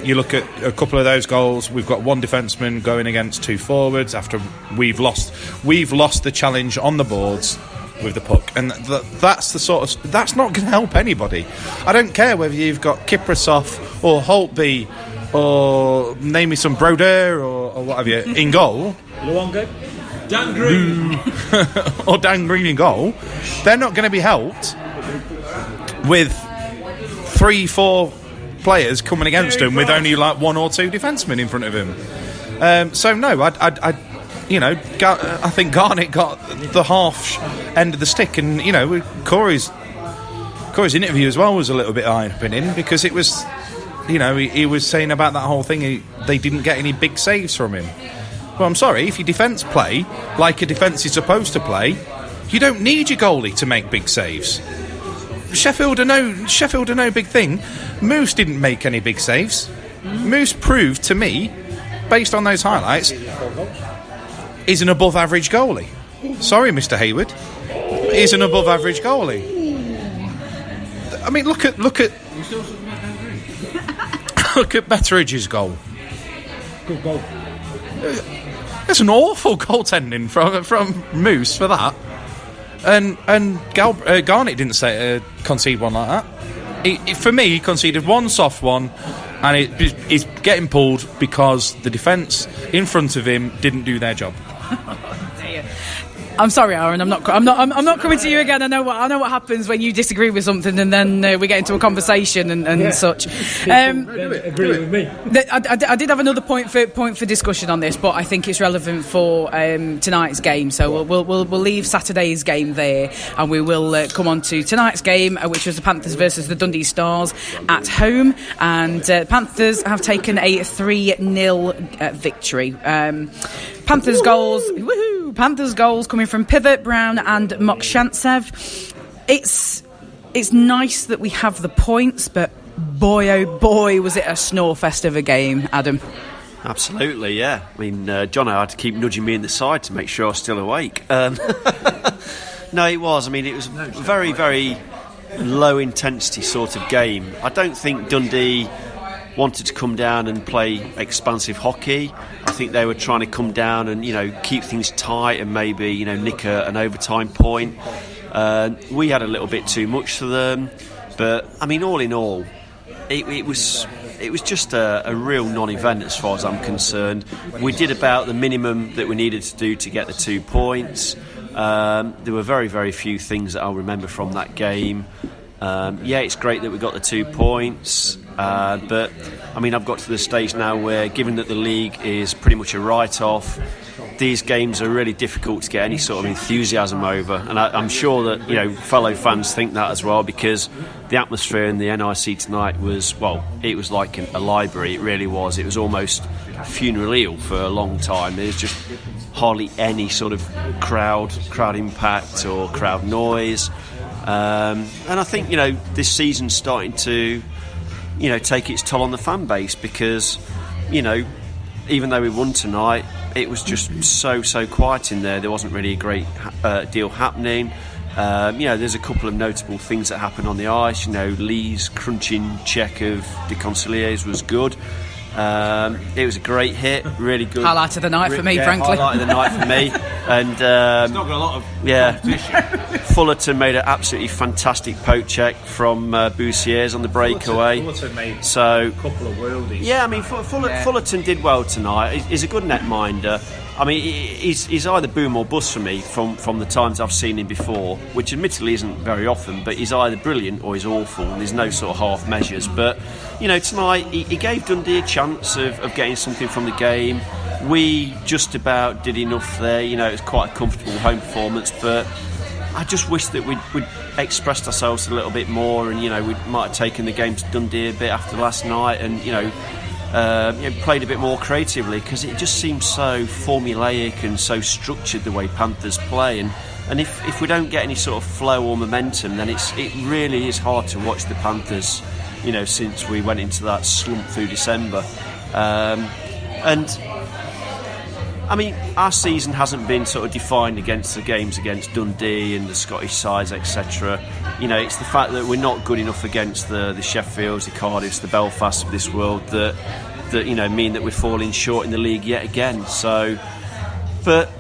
You look at a couple of those goals, we've got one defenseman going against 2 forwards after we've lost the challenge on the boards with the puck, and that's not going to help anybody. I don't care whether you've got Kiprasov or Holtby or name me some Brodeur or what have you in goal. Luongo, Dan Green or Dan Green in goal. They're not going to be helped with 3-4 players coming against him with only like 1 or 2 defensemen in front of him. So no, I think Garnett got the half end of the stick, and Corey's interview as well was a little bit eye-opening, because it was, he was saying about that whole thing. They didn't get any big saves from him. Well, I'm sorry, if your defence play like a defence is supposed to play, you don't need your goalie to make big saves. Sheffield are no big thing. Moose didn't make any big saves. Moose proved to me, based on those highlights, is an above average goalie. Sorry, Mr. Hayward, is an above average goalie. I mean, look at Betteridge's goal. Good goal. It's an awful goaltending from Moose for that. And Garnett didn't concede one like that. For me, he conceded one soft one, and he's getting pulled because the defence in front of him didn't do their job. I'm sorry, Aaron. I'm not coming to you again. I know what happens when you disagree with something, and then we get into a conversation and such. Agree with me. I did have another point for discussion on this, but I think it's relevant for tonight's game. So we'll leave Saturday's game there, and we will come on to tonight's game, which was the Panthers versus the Dundee Stars at home, and Panthers have taken a 3-0 victory. Panthers goals. Woohoo! Panthers goals coming from Pivot, Brown and Mokshantsev. It's nice that we have the points, but boy oh boy was it a snore fest of a game, Adam. Absolutely, yeah. I mean, Jono had to keep nudging me in the side to make sure I was still awake. No, it was. I mean, it was a very, very low intensity sort of game. I don't think Dundee wanted to come down and play expansive hockey. I think they were trying to come down and, keep things tight and maybe, nick an overtime point. We had a little bit too much for them. But, I mean, all in all, it was just a real non-event as far as I'm concerned. We did about the minimum that we needed to do to get the 2 points. There were very, very few things that I'll remember from that game. It's great that we got the 2 points, but I mean, I've got to the stage now where, given that the league is pretty much a write-off, these games are really difficult to get any sort of enthusiasm over, and I'm sure that fellow fans think that as well, because the atmosphere in the NIC tonight was, well, it was like a library. It really was. It was almost funereal for a long time. There's just hardly any sort of crowd impact or crowd noise. And I think this season's starting to take its toll on the fan base, because even though we won tonight, it was just so quiet in there. There wasn't really a great deal happening. There's a couple of notable things that happened on the ice. Lee's crunching check of De Consolier's was good. It was a great hit, really good. Highlight of the night for me, frankly. Highlight of the night for me. And it's not got a lot of competition. Fullerton made an absolutely fantastic poke check from Boussier's on the breakaway. Fullerton made a couple of worldies. Yeah, I mean, Fullerton did well tonight. He's a good netminder. I mean, he's either boom or bust for me from the times I've seen him before, which admittedly isn't very often, but he's either brilliant or he's awful, and there's no sort of half measures. But, tonight he gave Dundee a chance of getting something from the game. We just about did enough there. It was quite a comfortable home performance, but I just wish that we'd expressed ourselves a little bit more, and, we might have taken the game to Dundee a bit after last night, and, played a bit more creatively, because it just seems so formulaic and so structured the way Panthers play, and if we don't get any sort of flow or momentum, then it really is hard to watch the Panthers, since we went into that slump through December. And I mean, our season hasn't been sort of defined against the games against Dundee and the Scottish sides, etc. It's the fact that we're not good enough against the Sheffields, the Cardiffs, the Belfasts of this world that mean that we're falling short in the league yet again. So, but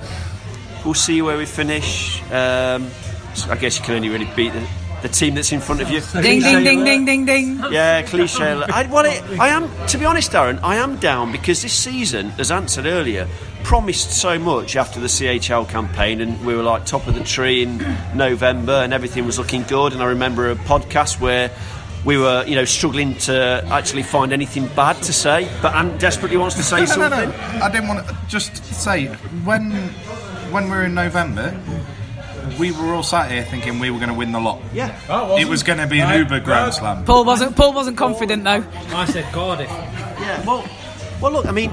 we'll see where we finish. I guess you can only really beat the team that's in front of you. Ding, ding, ding, ding, ding, ding. Yeah, cliche. I am, to be honest, Aaron, I am down, because this season, as Ant said earlier, promised so much after the CHL campaign, and we were like top of the tree in November and everything was looking good. And I remember a podcast where we were struggling to actually find anything bad to say, but Ant desperately wants to say something. No. I didn't want to just say, when we were in November, we were all sat here thinking we were going to win the lot. Yeah. It was going to be an Uber Grand Slam. Paul wasn't confident though. I said Cardiff. Yeah, well look, I mean,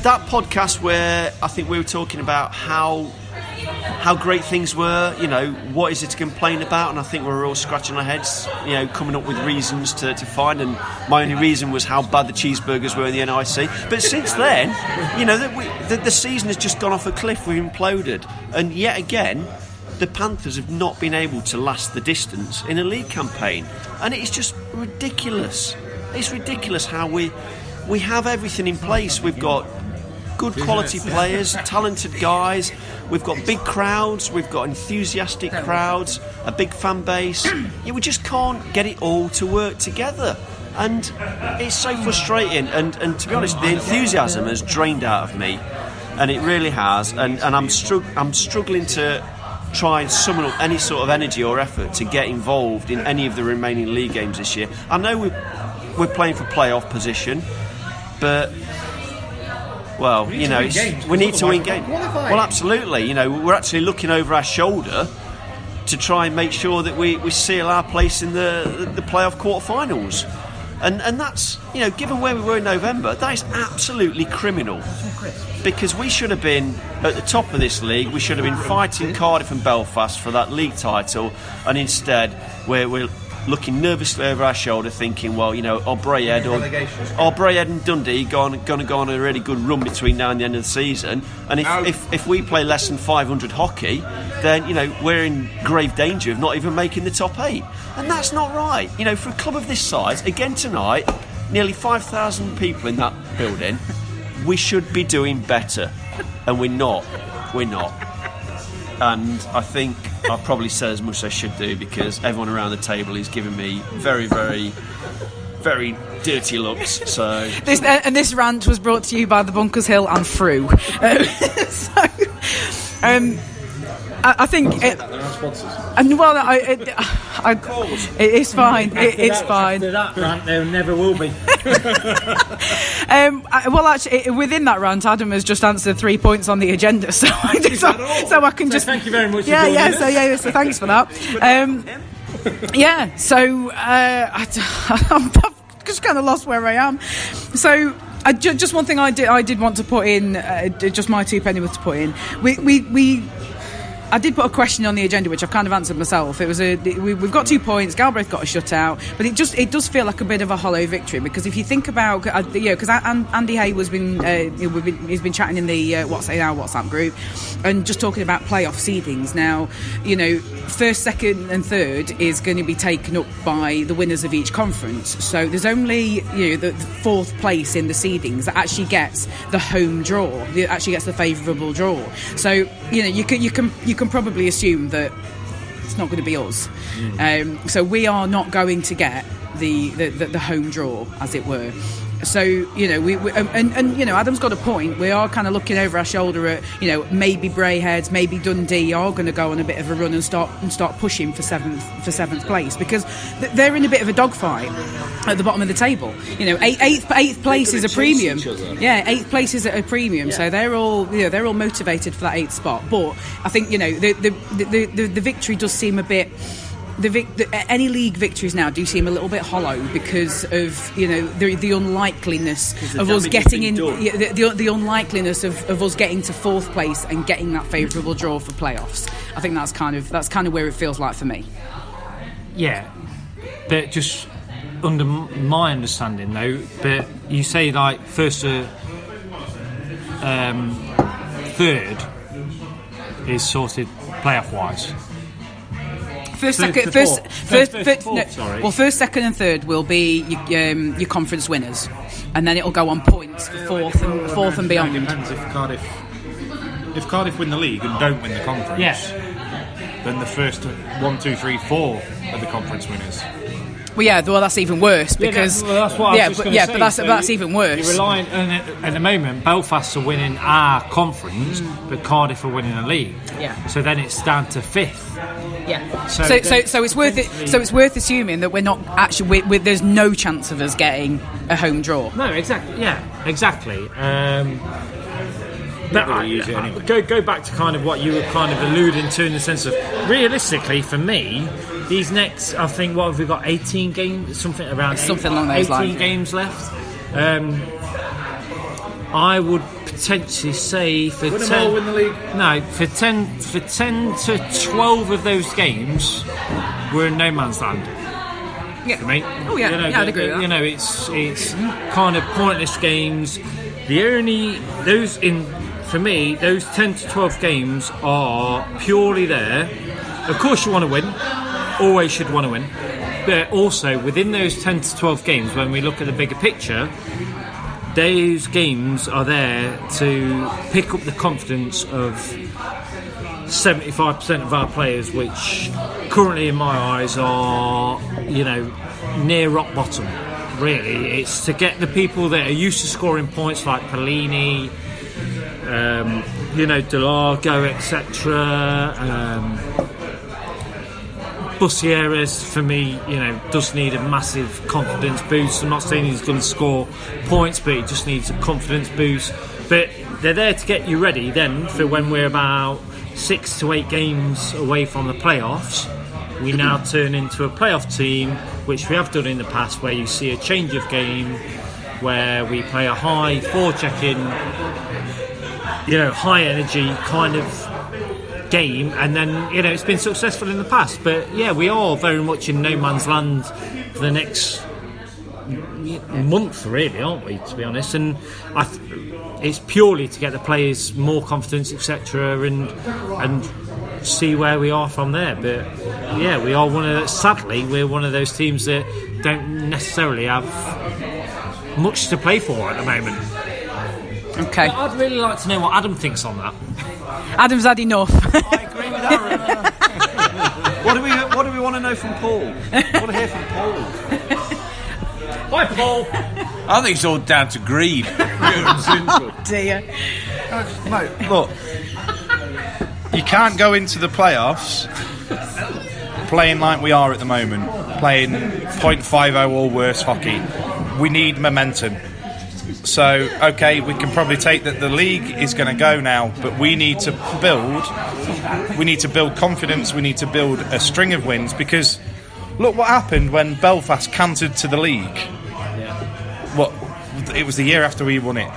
that podcast where I think we were talking about how great things were, what is it to complain about, and I think we were all scratching our heads, coming up with reasons to find, and my only reason was how bad the cheeseburgers were in the NIC. But since then, the season has just gone off a cliff. We've imploded, and yet again the Panthers have not been able to last the distance in a league campaign, and it's just ridiculous. It's ridiculous how we have everything in place. We've got good quality players, talented guys, we've got big crowds, we've got enthusiastic crowds, a big fan base. We just can't get it all to work together, and it's so frustrating, and to be honest, the enthusiasm has drained out of me. and it really has. And I'm struggling to try and summon up any sort of energy or effort to get involved in any of the remaining league games this year. I know we're playing for playoff position, but well, we need to win games. Well, absolutely. We're actually looking over our shoulder to try and make sure that we seal our place in the playoff quarterfinals. And that's, given where we were in November, that is absolutely criminal. Because we should have been at the top of this league. We should have been fighting Cardiff and Belfast for that league title, and instead we're looking nervously over our shoulder, thinking, well, are Brayhead and Dundee going to go on a really good run between now and the end of the season? And if we play less than 500 hockey, then we're in grave danger of not even making the top 8, and that's not right. For a club of this size, again tonight, nearly 5,000 people in that building, we should be doing better, and we're not. And I think I've probably said as much as I should do, because everyone around the table is giving me very, very, very dirty looks. So this rant was brought to you by the Bunkers Hill and Frew. I think it's fine. It's fine. After that rant, there never will be. Well, actually, within that rant, Adam has just answered 3 points on the agenda, so I can just thank you very much. So thanks for that. I'm just kind of lost where I am. So. Just one thing I did want to put in, just my 2 penny worth to put in. I did put a question on the agenda, which I've kind of answered myself. It was we've got 2 points. Galbraith got a shutout, but it does feel like a bit of a hollow victory, because if you think about, because Andy Hay he's been chatting in the WhatsApp group and just talking about playoff seedings. Now, first, second, and third is going to be taken up by the winners of each conference. So there's only the fourth place in the seedings that actually gets the home draw. That actually gets the favourable draw. So you can probably assume that it's not going to be us. So we are not going to get the home draw, as it were. So Adam's got a point. We are kind of looking over our shoulder at maybe Brayheads, maybe Dundee are going to go on a bit of a run and start pushing for seventh place, because they're in a bit of a dogfight at the bottom of the table. Eighth place is a premium. Yeah, 8th place is at a premium. Yeah. So they're all motivated for that 8th spot. But I think the victory does seem a bit. Any league victories now do seem a little bit hollow because of the unlikeliness of us getting in, the unlikeliness of us getting to 4th place and getting that favourable draw for playoffs. I think that's kind of where it feels like for me. Yeah, but just under my understanding though, but you say like first to third is sorted playoff wise. First, second, and third will be your conference winners, and then it'll go on points for fourth and beyond. It depends if Cardiff win the league and don't win the conference. Then the first 1, 2, 3, 4 are the conference winners. Well, that's even worse because that's what I was just going to say. That's even worse. You're relying, at the moment, Belfast are winning our conference, but Cardiff are winning the league. Yeah. So then it's down to 5th. Yeah. So it's worth it. So it's worth assuming that we're not actually. There's no chance of us getting a home draw. No, exactly. Yeah, exactly. Go back to kind of what you were kind of alluding to in the sense of realistically for me. These next, I think, what have we got? 18 games, something along those lines. 18 games left. I would potentially say for 10. Win the league. No, for 10 to 12 of those games, we're in no man's land. Yeah. For me. Oh yeah, I'd agree with that. It's kind of pointless games. For me, those 10 to 12 games are purely there. Of course, you want to win. Always should want to win, but also within those 10 to 12 games, when we look at the bigger picture, those games are there to pick up the confidence of 75% of our players, which currently in my eyes are near rock bottom. Really, it's to get the people that are used to scoring points like Pelini, Delargo, etc. Bussieres, for me, does need a massive confidence boost. I'm not saying he's going to score points, but he just needs a confidence boost. But they're there to get you ready then for when we're about 6 to 8 games away from the playoffs. We now turn into a playoff team, which we have done in the past, where you see a change of game, where we play a high forechecking, high energy kind of game, and then it's been successful in the past. But we are very much in no man's land for the next month, really, aren't we, to be honest? And it's purely to get the players more confidence, etc., and see where we are from there. But we are we're one of those teams that don't necessarily have much to play for at the moment. Okay. But I'd really like to know what Adam thinks on that. Adam's had enough. I agree with Aaron. What do we want to know from Paul? I want to hear from Paul. Hi, Paul. I think it's all down to greed. Dear. Mate, look, you can't go into the playoffs playing like we are at the moment, playing .50 or worse hockey. We need momentum. So, okay, we can probably take that the league is going to go now, but we need to build confidence, we need to build a string of wins, because look what happened when Belfast cantered to the league. It was the year after we won it.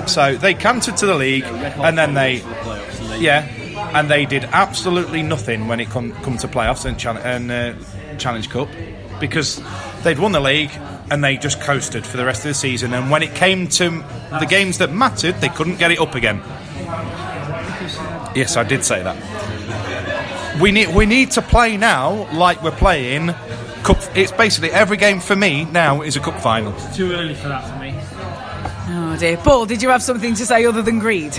So they cantered to the league, and then they did absolutely nothing when it come to playoffs and Challenge Cup, because they'd won the league and they just coasted for the rest of the season. And when it came to the games that mattered, they couldn't get it up again. Yes, I did say that. We need to play now like we're playing cup. It's basically every game for me now is a cup final. It's too early for that for me. Oh dear. Paul, did you have something to say other than greed?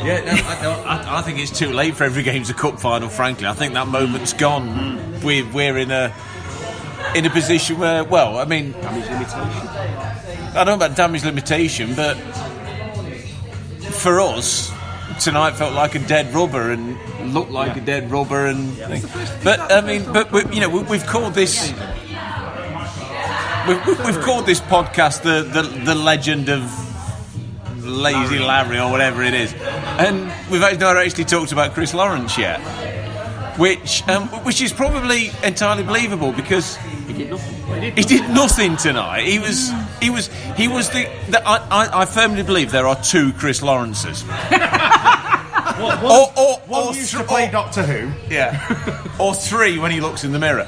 I think it's too late for every game's a cup final, frankly. I think that moment's gone. We're in a position where, damage limitation. I don't know about damage limitation, but for us, tonight felt like a dead rubber and looked like a dead rubber. And we've called this. We've called this podcast the legend of Lazy Larry or whatever it is, and we've not actually talked about Chris Lawrence yet, which is probably entirely believable, because he did nothing tonight. I firmly believe there are 2 Chris Lawrences. One used to play Doctor Who. Yeah. Or 3 when he looks in the mirror.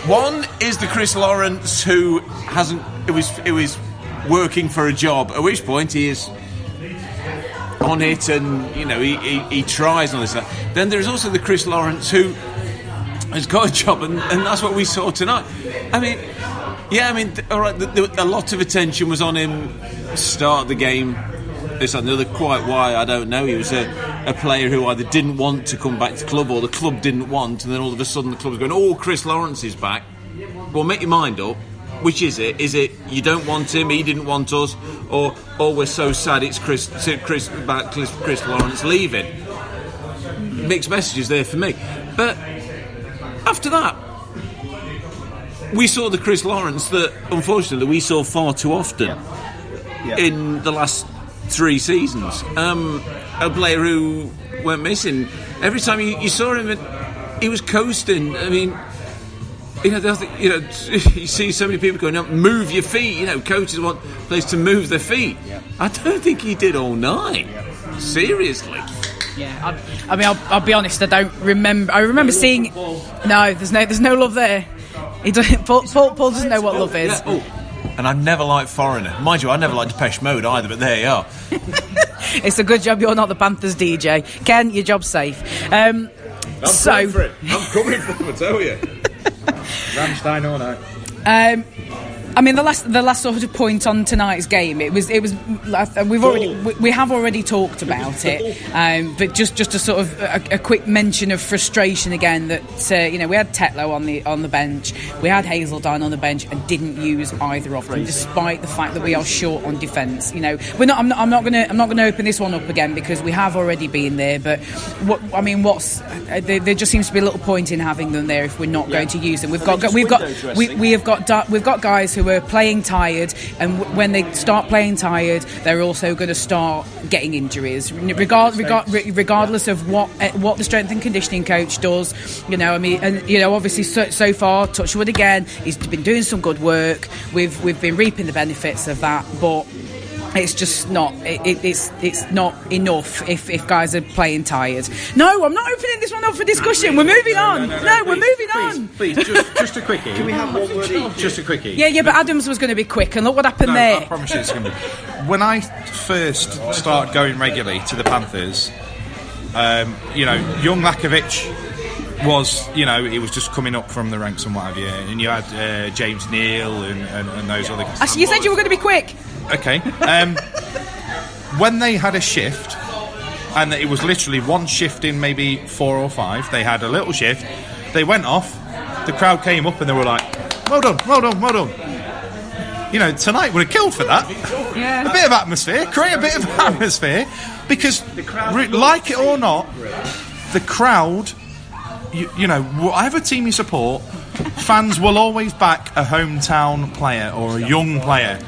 One is the Chris Lawrence who was working for a job, at which point he is on it, and he tries on this. Then there is also the Chris Lawrence who has got a job, and that's what we saw tonight. All right, a lot of attention was on him start of the game. This another, quite why I don't know. He was a player who either didn't want to come back to the club, or the club didn't want, and then all of a sudden the club was going, "Oh, Chris Lawrence is back." Well, make your mind up. Which is it? Is it you don't want him, he didn't want us, or we're so sad it's Chris Lawrence leaving? Mixed messages there for me. But after that, we saw the Chris Lawrence that unfortunately we saw far too often in the last 3 seasons. A player who went missing. Every time you saw him, he was coasting. I mean, you see so many people going, move your feet. Coaches want players to move their feet. Yeah. I don't think he did all night. Yeah. Seriously. Yeah, I'll be honest. I don't remember. I remember seeing. No, there's no love there. Paul doesn't know what love is. Yeah. Oh. And I never liked Foreigner. Mind you, I never liked Depeche Mode either, but there you are. It's a good job you're not the Panthers DJ. Ken, your job's safe. I'm coming for it, I tell you. Rammstein all night. I mean, the last sort of point on tonight's game, we have already talked about it, but just a sort of a quick mention of frustration again that we had Tetlow on the bench, we had Hazeltine on the bench, and didn't use either of them, despite the fact that we are short on defence. I'm not going to open this one up again because we have already been there. But there just seems to be a little point in having them there if we're not going to use them. We've got guys who are playing tired, and when they start playing tired, they're also going to start getting injuries, regardless of what the strength and conditioning coach does. Obviously so far, touchwood again, he's been doing some good work. We've been reaping the benefits of that, but it's just not. It's not enough if guys are playing tired. No, I'm not opening this one up for discussion. We're moving on. We're moving on. Please, just a quickie. Can we have one word each? Just a quickie. Yeah, but Adams was going to be quick, and look what happened there. I promise you it's going to be. When I first started going regularly to the Panthers, young Lakovic was, he was just coming up from the ranks and what have you, and you had James Neal and those other guys. Actually, you said you were going to be quick. Okay. When they had a shift, and it was literally one shift in maybe 4 or 5, they had a little shift, they went off, the crowd came up and they were like, well done. Tonight would have killed for that. Yeah. A bit of atmosphere, create a bit of atmosphere, because like it or not, the crowd, whatever team you support, fans will always back a hometown player or a young player.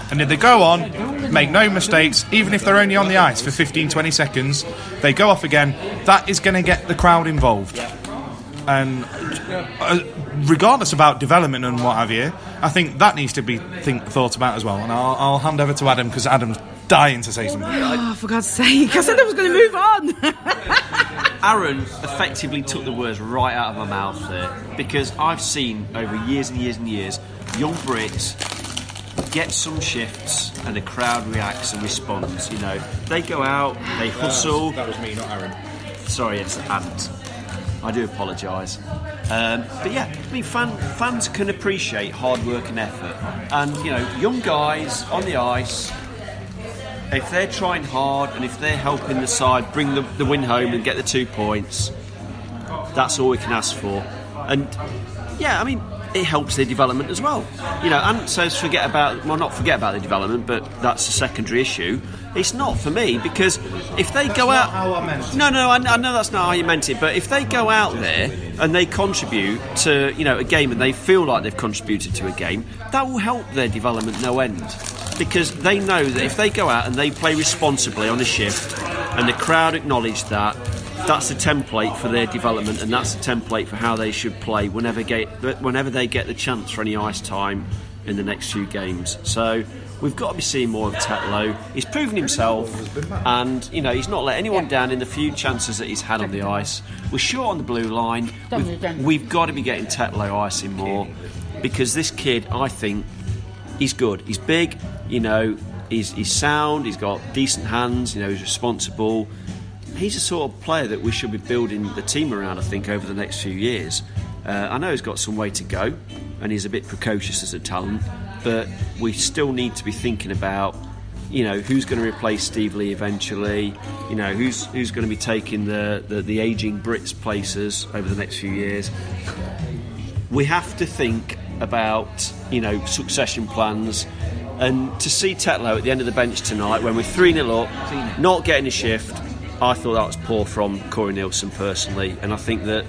And if they go on, make no mistakes, even if they're only on the ice for 15-20 seconds, they go off again, that is going to get the crowd involved. And regardless about development and what have you, I think that needs to be thought about as well. And I'll hand over to Adam, because Adam's dying to say something. Oh, for God's sake, I said I was going to move on. Aaron effectively took the words right out of my mouth there, because I've seen over years and years and years young Brits get some shifts and the crowd reacts and responds. They go out, they hustle. That was me, not Aaron. Sorry, it's Ant. I do apologise. But yeah, fans can appreciate hard work and effort. And, young guys on the ice, if they're trying hard and if they're helping the side bring the win home and get the 2 points, that's all we can ask for. And, it helps their development as well. Ant says not forget about the development, but that's a secondary issue. It's not for me, because if they go out... How I meant it. No, I know that's not how you meant it, but if they go out there and they contribute to, a game, and they feel like they've contributed to a game, that will help their development no end. Because they know that if they go out and they play responsibly on a shift, and the crowd acknowledge that, that's a template for their development, and that's a template for how they should play whenever they get the chance for any ice time in the next few games. So we've got to be seeing more of Tetlow. He's proven himself, and he's not let anyone down in the few chances that he's had on the ice. We're short on the blue line. We've got to be getting Tetlow icing more, because this kid, I think, he's good. He's big, he's sound, he's got decent hands, he's responsible. He's the sort of player that we should be building the team around, I think, over the next few years. I know he's got some way to go, and he's a bit precocious as a talent, but we still need to be thinking about, who's going to replace Steve Lee eventually, who's going to be taking the ageing Brits' places over the next few years. We have to think about, succession plans. And to see Tetlow at the end of the bench tonight, when we're 3-0 up, not getting a shift, I thought that was poor from Corey Nielsen personally. And I think that,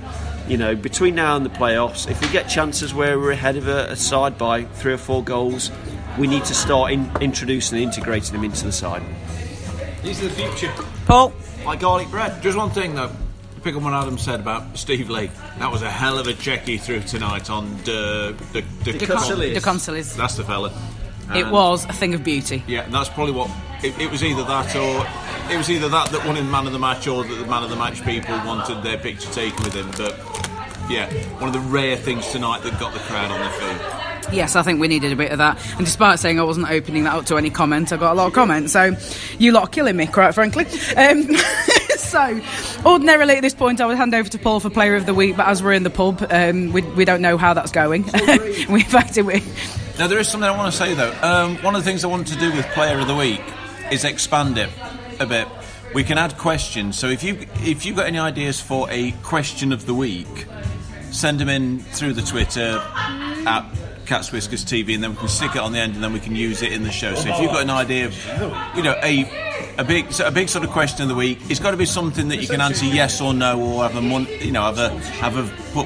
between now and the playoffs, if we get chances where we're ahead of a side by 3 or 4 goals, we need to start introducing and integrating them into the side. These are the future. Paul? Like garlic bread. Just one thing though, to pick up what Adam said about Steve Lee. That was a hell of a check he threw tonight on the Consulis. That's the fella. It was a thing of beauty. Yeah, and that's probably what it was. Either that, or it was either that won him man of the match, or that the man of the match people wanted their picture taken with him. But yeah, one of the rare things tonight that got the crowd on their feet. Yes, I think we needed a bit of that. And despite saying I wasn't opening that up to any comment, I got a lot of comments. So you lot are killing me, quite frankly. So ordinarily at this point I would hand over to Paul for Player of the Week, but as we're in the pub, we don't know how that's going. Now, there is something I want to say, though. One of the things I want to do with Player of the Week is expand it a bit. We can add questions. So if you've got any ideas for a question of the week, send them in through the Twitter at Cats Whiskers TV, and then we can stick it on the end, and then we can use it in the show. So if you've got an idea of, a big sort of question of the week, it's got to be something that you can answer yes or no, or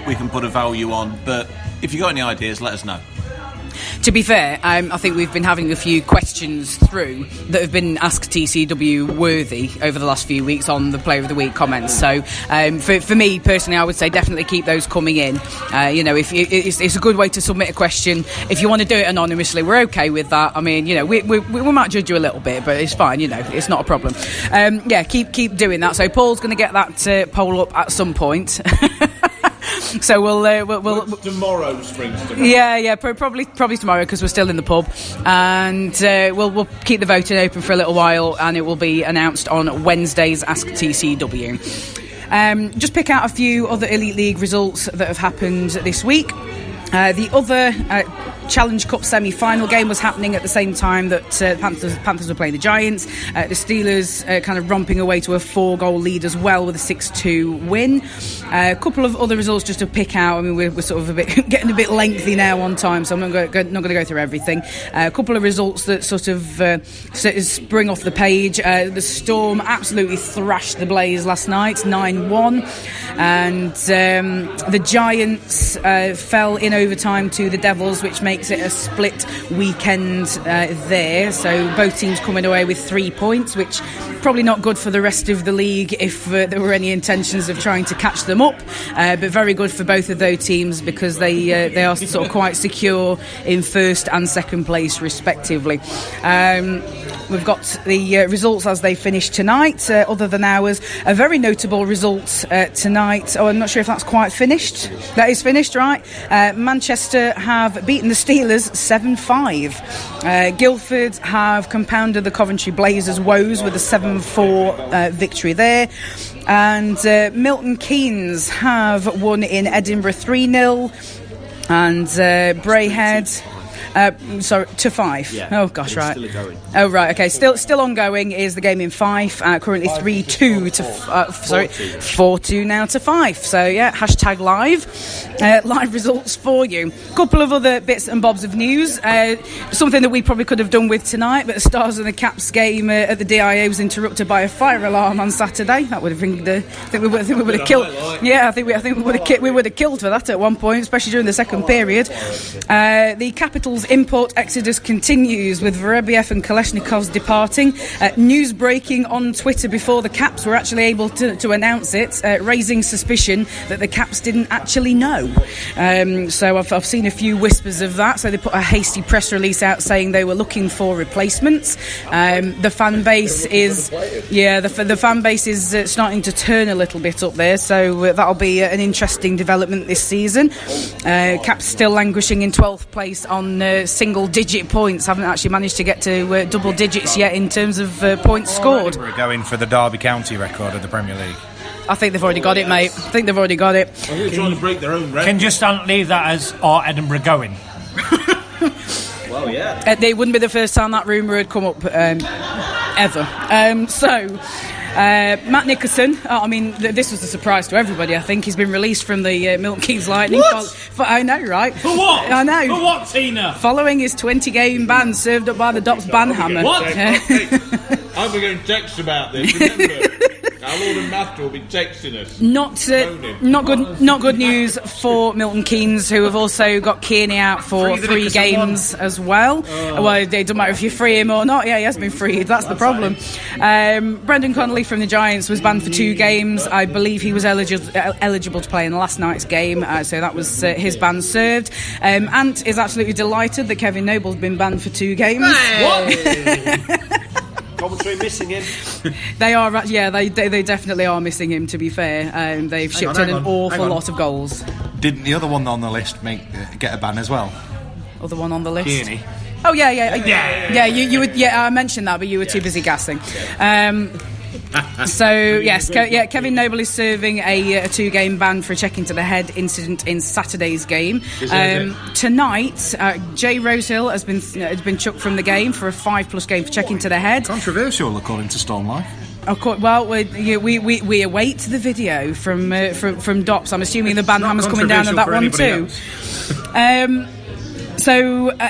we can put a value on. But if you've got any ideas, let us know. To be fair, I think we've been having a few questions through that have been Ask TCW worthy over the last few weeks on the Player of the Week comments. So for me personally, I would say definitely keep those coming in. If it's a good way to submit a question. If you want to do it anonymously, we're okay with that. I mean, we might judge you a little bit, but it's fine. It's not a problem. Keep doing that. So Paul's going to get that poll up at some point. So we'll tomorrow springs tomorrow. Yeah, probably tomorrow because we're still in the pub, and we'll keep the voting open for a little while, and it will be announced on Wednesday's Ask TCW. Just pick out a few other Elite League results that have happened this week. The other Challenge Cup semi-final game was happening at the same time that Panthers were playing the Giants. The Steelers kind of romping away to a 4-goal lead as well with a 6-2 win. A couple of other results just to pick out. I mean, we're sort of getting a bit lengthy now on time, so I'm not going to go through everything. A couple of results that sort of spring off the page. The Storm absolutely thrashed the Blaze last night, 9-1, and the Giants fell in overtime to the Devils, which makes it a split weekend there. So both teams coming away with 3 points, which probably not good for the rest of the league if there were any intentions of trying to catch them up, but very good for both of those teams because they are sort of quite secure in first and second place respectively. We've got the results as they finish tonight. Other than ours, a very notable result tonight. I'm not sure if that's quite finished. That is finished, right? Manchester have beaten the Steelers 7-5. Guildford have compounded the Coventry Blazers' woes with a 7-4 victory there. And Milton Keynes have won in Edinburgh 3-0. And Braehead... 2-5. Yeah. Oh gosh, right. Still going. Oh right, okay. Still ongoing is the game in Fife. Currently 3-2 to 4-2 now to Fife. So yeah, hashtag live results for you. Couple of other bits and bobs of news. Something that we probably could have done with tonight, but the Stars and the Caps game at the DIA was interrupted by a fire alarm on Saturday. That would have been I think we would have killed. Yeah, I think we would have killed for that at one point, especially during the second period. The Capitals import exodus continues with Vorobiev and Kalashnikov's departing. News breaking on Twitter before the Caps were actually able to announce it, raising suspicion that the Caps didn't actually know. So I've seen a few whispers of that. So they put a hasty press release out saying they were looking for replacements. The fan base is the fan base is starting to turn a little bit up there. So that'll be an interesting development this season. Caps still languishing in 12th place on single-digit points. Haven't actually managed to get to double digits yet in terms of points scored. We're going for the Derby County record of the Premier League. I think they've already got it, mate. I think they've already got it. They're trying to break their own record. Can just leave that as our Edinburgh going. Well, yeah. It wouldn't be the first time that rumour had come up ever. Matt Nickerson, this was a surprise to everybody. I think he's been released from the Milton Keynes Lightning. I know, right? For what? I know. For what, Tina? Following his 20-game ban served up by the Dops banhammer. What? I'll be going to text about this. Remember, our Lord and Master will be texting us. Not good news for Milton Keynes, who have also got Kearney out for 3 games as well. Well, it doesn't matter if you free him or not. Yeah, he has been freed. That's the problem. Brendan Connolly from the Giants was banned for 2 games. I believe he was eligible to play in last night's game, so that was his ban served. Ant is absolutely delighted that Kevin Noble's been banned for 2 games. What? Coventry missing him. They are, yeah. They definitely are missing him. To be fair, they've shipped in an awful lot of goals. Didn't the other one on the list get a ban as well? Other one on the list. Kearney. Oh yeah. You would. Yeah, I mentioned that, but you were too busy gassing. So yes, Kevin Noble is serving a 2-game ban for a checking to the head incident in Saturday's game. Tonight, Jay Rosehill has been chucked from the game for a 5+ game for checking to the head. Controversial, according to Storm Life. Of course, well, we await the video from Dops. I'm assuming the banhammer's coming down on that one too.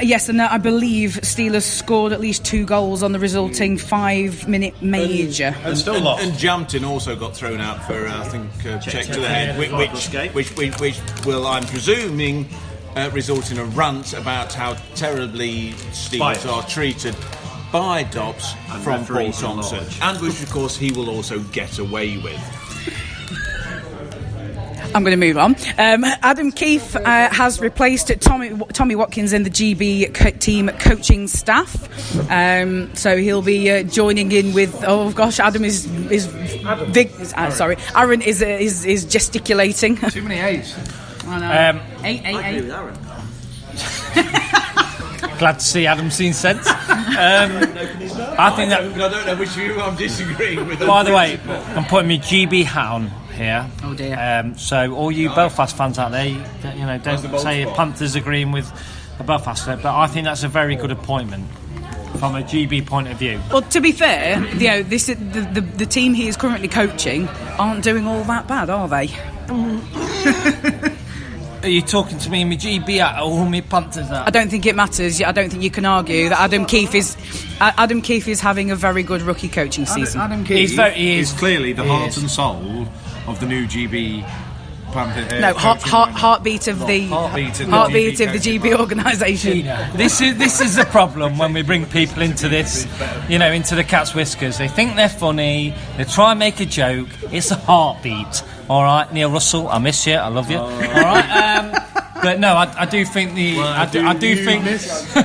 Yes, and I believe Steelers scored at least 2 goals on the resulting 5-minute major. And still lost. And Jampton also got thrown out for, I think, check to the head, which will, I'm presuming, result in a rant about how terribly Steelers are treated by Dobbs from Paul Thompson, and which, of course, he will also get away with. I'm going to move on. Adam Keefe has replaced Tommy Watkins in the GB team coaching staff. So he'll be joining in with. Oh gosh, Adam is big. Sorry, Aaron is gesticulating. Too many A's. I know. I Aaron. Glad to see Adam seeing sense. I think that. I don't know which view I'm disagreeing with. By the way, I'm putting my GB hat on here. Oh dear. So all you Belfast fans out there, don't say Panthers agreeing with a Belfast, but I think that's a very good appointment from a GB point of view. Well, to be fair, this the team he is currently coaching aren't doing all that bad, are they? Are you talking to me in my GB hat or my Panthers hat? I don't think it matters. I don't think you can argue that Adam Keefe is having a very good rookie coaching season. Adam Keefe is clearly the heart and soul of the new GB Panther. No, heartbeat of the GB organisation. This is the problem when we bring people into this, into the cat's whiskers. They think they're funny. They try and make a joke. It's a heartbeat. All right, Neil Russell, I miss you. I love you. All right. But no, I do think I do think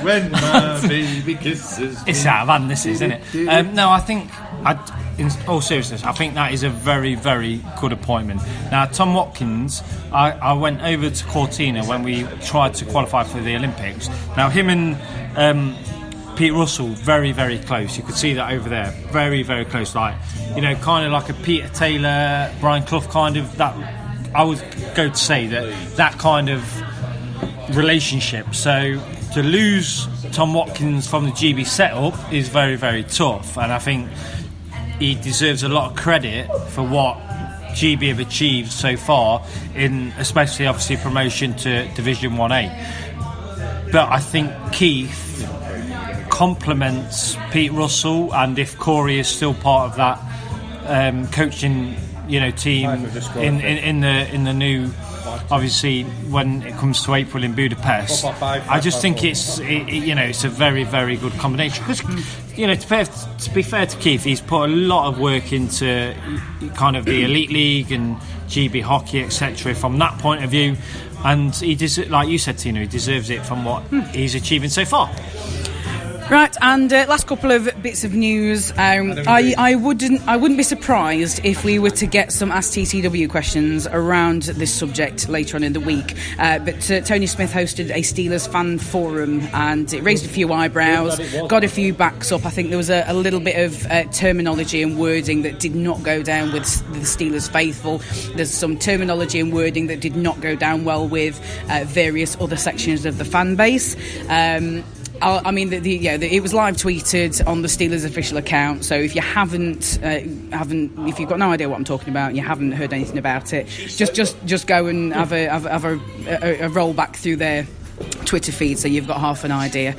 when my baby kisses. It's out of hand. This is, isn't it? No, I think. In all seriousness, I think that is a very, very good appointment. Now, Tom Watkins, I went over to Cortina when we tried to qualify for the Olympics. Now, him and Pete Russell, very, very close. You could see that over there. Very, very close. Like, kind of like a Peter Taylor, Brian Clough kind of that. I would go to say that kind of relationship. So to lose Tom Watkins from the GB setup is very, very tough. And I think he deserves a lot of credit for what GB have achieved so far, in especially obviously promotion to Division 1A. But I think Keith complements Pete Russell, and if Corey is still part of that coaching team in the new, obviously when it comes to April in Budapest, I just think it's a very, very good combination. Because to be fair to Keith, he's put a lot of work into kind of the Elite League and GB hockey, etc. From that point of view, and he like you said, Tino, he deserves it from what he's achieving so far. Right, and last couple of bits of news. I wouldn't be surprised if we were to get some Ask TCW questions around this subject later on in the week. But Tony Smith hosted a Steelers fan forum, and it raised a few eyebrows, got a few backs up. I think there was a little bit of terminology and wording that did not go down with the Steelers faithful. There's some terminology and wording that did not go down well with various other sections of the fan base. I mean, it was live tweeted on the Steelers official account. So if you if you've got no idea what I'm talking about, you haven't heard anything about it, just go and have a roll back through their Twitter feed, so you've got half an idea.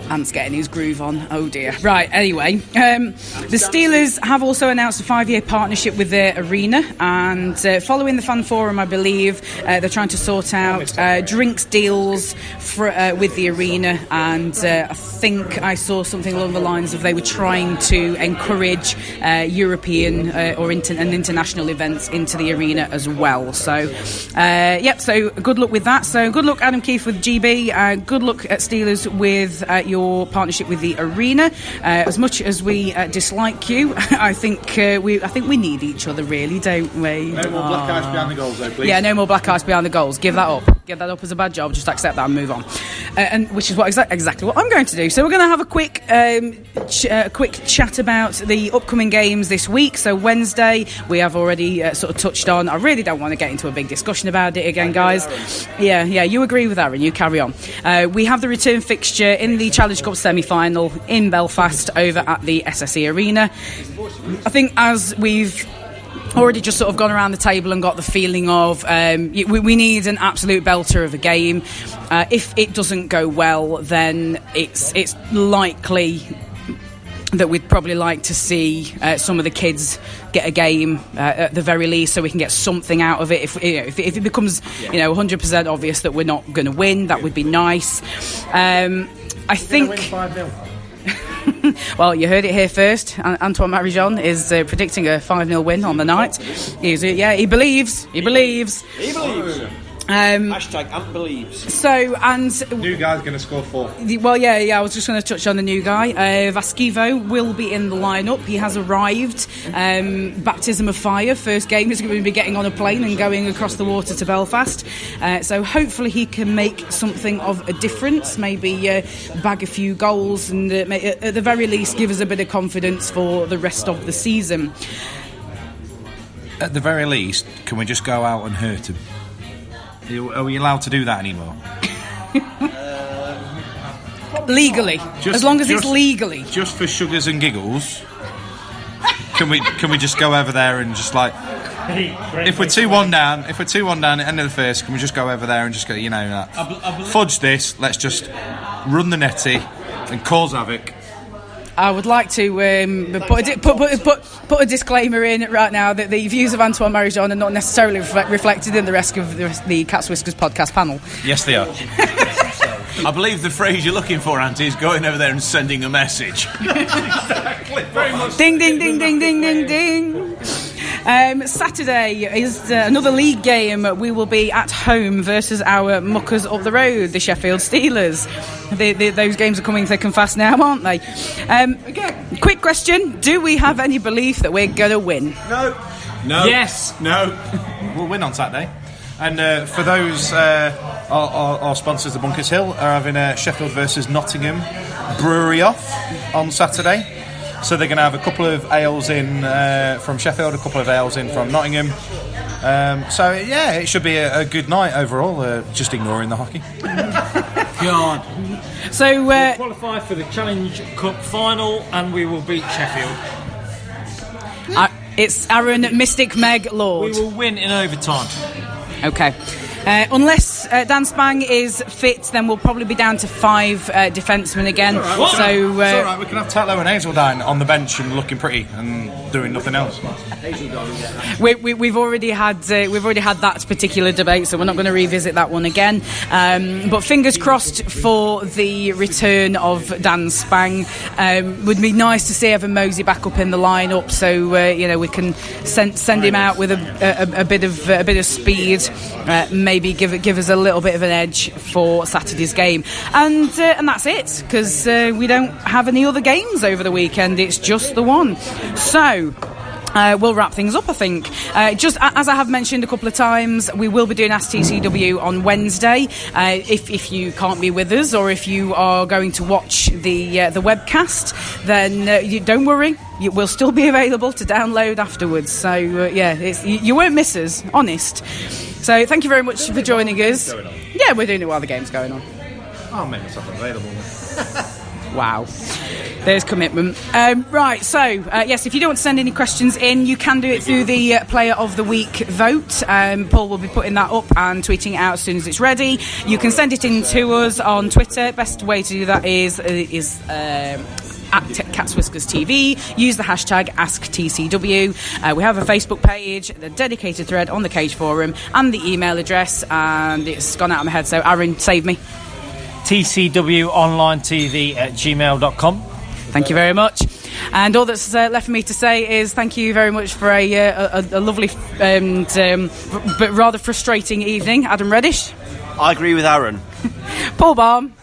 Ant's getting his groove on. Oh dear. Right, anyway. The Steelers have also announced a 5-year partnership with their arena, and following the fan forum, I believe, they're trying to sort out drinks deals with the arena, and I think I saw something along the lines of they were trying to encourage European and international events into the arena as well. So, so good luck with that. So good luck, Adam Keefe, with GB. Good luck at Steelers with your partnership with the arena. As much as we dislike you, I think we need each other, really, don't we? No more black ice behind the goals, though, please. Yeah, no more black ice behind the goals. Give that up. Give that up as a bad job. Just accept that and move on. and which is what exactly what I'm going to do. So we're going to have a quick chat about the upcoming games this week. So Wednesday, we have already sort of touched on. I really don't want to get into a big discussion about it again, guys. Yeah, you agree with Aaron. You carry on. We have the return fixture in the Challenge Cup semi-final in Belfast over at the SSE Arena. I think as we've already just sort of gone around the table and got the feeling of we need an absolute belter of a game. If it doesn't go well, then it's likely that we'd probably like to see some of the kids get a game at the very least, so we can get something out of it. If it becomes 100% obvious that we're not going to win, that would be nice. I think. Win 5-0. Well, you heard it here first. Antoine Marie-Jeanne is predicting a 5-0 win on the night. He believes. Hashtag Ant believes. So, and New guy's going to score 4. well, I was just going to touch on the new guy. Vasquivo will be in the lineup. He has arrived. Baptism of fire. First game is going to be getting on a plane and going across the water to Belfast. So hopefully he can make something of a difference. Maybe bag a few goals and at the very least give us a bit of confidence for the rest of the season. At the very least, can we just go out and hurt him? Are we allowed to do that anymore? Legally, as long as it's legally. Just for sugars and giggles, can we just go over there and just like, if we're 2-1 down, at the end of the first, can we just go over there and just go, fudge this? Let's just run the netty and cause havoc. I would like to put a disclaimer in right now that the views of Antoine Marie-Jeanne are not necessarily reflected in the rest of the Cats Whiskers podcast panel. Yes, they are. I believe the phrase you're looking for, Auntie, is going over there and sending a message. Exactly. Very much. Ding, ding, ding, ding, ding, ding, ding. Saturday is another league game. We will be at home versus our muckers up the road, the Sheffield Steelers. Those games are coming thick and fast now, aren't they? Again, quick question: do we have any belief that we're going to win? No. Yes. No. We'll win on Saturday. And for those, our sponsors, the Bunkers Hill, are having Sheffield versus Nottingham brewery off on Saturday. So they're going to have a couple of ales in from Sheffield, a couple of ales in from Nottingham. It should be a good night overall, just ignoring the hockey. God. So we'll qualify for the Challenge Cup final and we will beat Sheffield. It's Aaron, Mystic, Meg, Lord. We will win in overtime. Okay. Unless Dan Spang is fit, then we'll probably be down to 5 defencemen again. It's all right. We can have Tatlow and Hazeldown on the bench and looking pretty and doing nothing else. We've already had that particular debate, so we're not going to revisit that one again. But fingers crossed for the return of Dan Spang. Would be nice to see Evan Mosey back up in the lineup, so we can send him out with a bit of speed. Maybe give us a little bit of an edge for Saturday's game, and that's it, because we don't have any other games over the weekend. It's just the one. So we'll wrap things up, I think. Just as I have mentioned a couple of times, we will be doing Ask TCW on Wednesday. If you can't be with us, or if you are going to watch the webcast, then don't worry. We'll still be available to download afterwards. So you won't miss us, honest. So thank you very much for joining us. Yeah, we're doing it while the game's going on. I'll make myself available. Wow. There's commitment. Right, so, yes, if you don't want to send any questions in, you can do it through the Player of the Week vote. Paul will be putting that up and tweeting it out as soon as it's ready. You can send it in to us on Twitter. Best way to do that is at Cats Whiskers TV. Use the hashtag AskTCW. We have a Facebook page, the dedicated thread on the Cage Forum, and the email address, and it's gone out of my head, so Aaron, save me. tcwonlinetv@gmail.com. Thank you very much. And all that's left for me to say is thank you very much for a lovely but rather frustrating evening. Adam Reddish. I agree with Aaron. Paul Balm.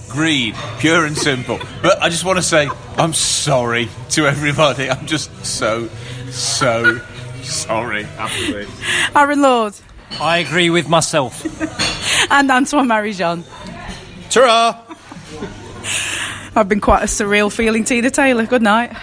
Greed, pure and simple. But I just want to say I'm sorry to everybody. I'm just so sorry after this. Aaron Lord. I agree with myself. And Antoine Marie-Jeanne. Ta-ra! I've been quite a surreal feeling, Tina Taylor. Good night.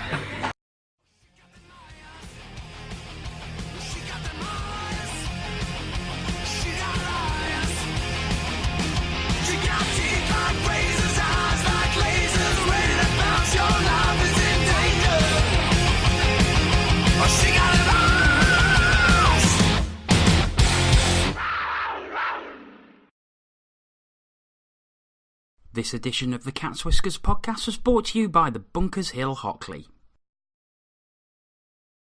This edition of the Cat's Whiskers podcast was brought to you by the Bunkers Hill Hockley.